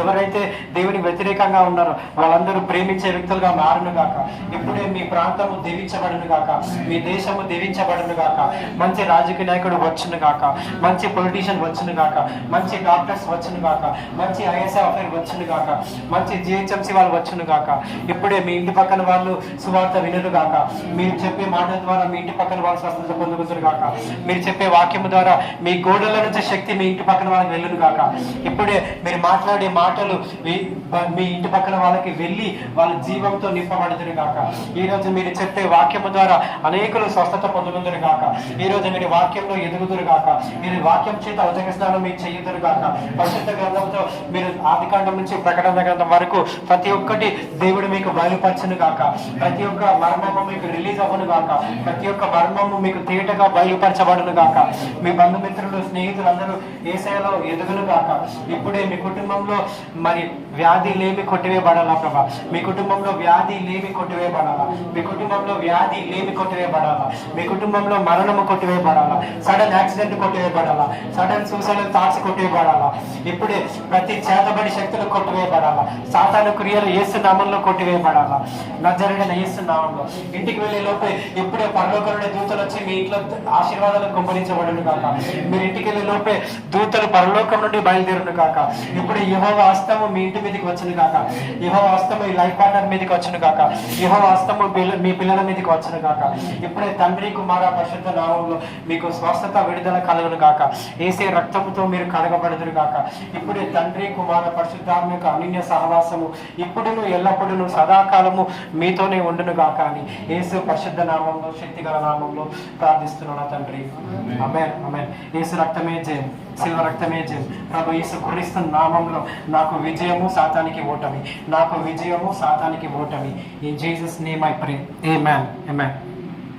ఎవరైతే దేవుని వ్యతిరేకంగా ఉన్నారో వాళ్ళందరూ ప్రేమించే వ్యక్తులుగా మారును గాక. ఇప్పుడే మీ ప్రాంతము దీవించబడును గాక. మీ దేశము దీవించబడును గాక. మంచి రాజకీయ నాయకుడు వచ్చును గాక. మంచి పొలిటీషియన్ వచ్చును గాక. మంచి డాక్టర్స్ వచ్చును గాక. మంచి ఐఎస్ఐ ఆఫీసర్ వచ్చును గాక. మంచి జిహెచ్ఎంసీ వాళ్ళు వచ్చును గాక. ఇప్పుడే మీ ఇంటి పక్కన వాళ్ళు సువార్త వినురు గాక. మీరు చెప్పే మాటల ద్వారా మీ ఇంటి పక్కన వాళ్ళు స్వస్థత పొందుకుంటారు గాక. మీరు చెప్పే వాక్యము ద్వారా మీ గోడల నుంచి శక్తి మీ ఇంటి పక్కన వాళ్ళకి వెళ్ళును గాక. ఇప్పుడే మీరు మాట్లాడే మాటలు మీ ఇంటి పక్కన వాళ్ళకి వెళ్ళి వాళ్ళ జీవంతో నింపబడుదురు గాక. ఈ రోజు మీరు చెప్పే వాక్యము ద్వారా అనేకులు స్వస్థత పొందుకుందరు గాక. ఈ రోజు మీరు వాక్యంలో ఎదుగుదురు గాక. మీరు వాక్యం చేత ఉదక స్నానం మీరు చెయ్యుదురు గాక. పరిశుద్ధ గ్రంథంతో మీరు ఆదికాండం నుంచి ప్రకటన గ్రంథం వరకు ప్రతి ఒక్కటి దేవుడు మీకు బయలుపరచును గాక. ప్రతి ఒక్క మర్మము మీకు రిలీజ్ అవ్వను గాక. ప్రతి ఒక్క మర్మము మీకు తేటగా బయలుపరచబడును గాక. మీ బంధుమిత్రులు, స్నేహితులందరూ యేసయ్యలో ఎదుగును గాక. ఇప్పుడే మీ కుటుంబంలో మరి వ్యాధి లేమి కొట్టివేయబడాలా ప్రభా. మీ కుటుంబంలో వ్యాధి లేమి కొట్టివేయబడాలా. మీ కుటుంబంలో వ్యాధి లేమి కొట్టివేయబడాలా. మీ కుటుంబంలో మరణము కొట్టివేయబడాలా. సడన్ యాక్సిడెంట్ కొట్టివేయబడాలా. సడన్ సూసైడల్ థాట్స్ కొట్టివేయబడాలా. ఇప్పుడే ప్రతి చేతబడి శక్తులు కొట్టివేయబడాలా. సాతాను క్రియలు యేసు నామంలో కొట్టివేయబడాలా. నజరేయుడైన యేసు నామంలో. ఇంటికి వెళ్ళే లోపే ఇప్పుడే పరలోకంలో దూతలు వచ్చి మీ ఇంట్లో ఆశీర్వాదాలు కుమ్మరించబడును కాక. మీరు ఇంటికి వెళ్ళే లోపే దూతలు పరలోకం నుండి బయలుదేరును కాక. ఇప్పుడు యెహోవా హస్తము మీ ఇంటి మీదకి వచ్చును కాక. యెహోవా హస్తము ఈ లైఫ్ పార్ట్నర్ మీదకి వచ్చును కాక. యెహోవా హస్తము మీ పిల్లల మీదకి వచ్చును కాక. ఇప్పుడే తండ్రి కుమార పరిశుద్ధ నామంలో మీకు స్వస్థత విడుదల కలుగును కాక. యేసే రక్తముతో మీరు కడగబడుదురు కాక. ఇప్పుడే తండ్రి కుమార పరిశుద్ధాత్మ యొక్క అన్య సహవాసము ఇప్పుడును ఎల్లప్పుడూ సదాకాలము మీతోనే ఉండును గాక అని యేసు పరిశుద్ధ నామంలో శక్తిగల నామంలో ప్రార్థిస్తున్నాను తండ్రి. ఆమేన్ ఆమేన్. యేసు రక్తమే జయం, శిల్వ రక్తమే జయం. ప్రభు యేసు క్రీస్తు నామంలో నాకు విజయము సాతానికి ఓటమి, నాకు విజయము సాతానికి ఓటమి. In Jesus name I pray. Amen amen.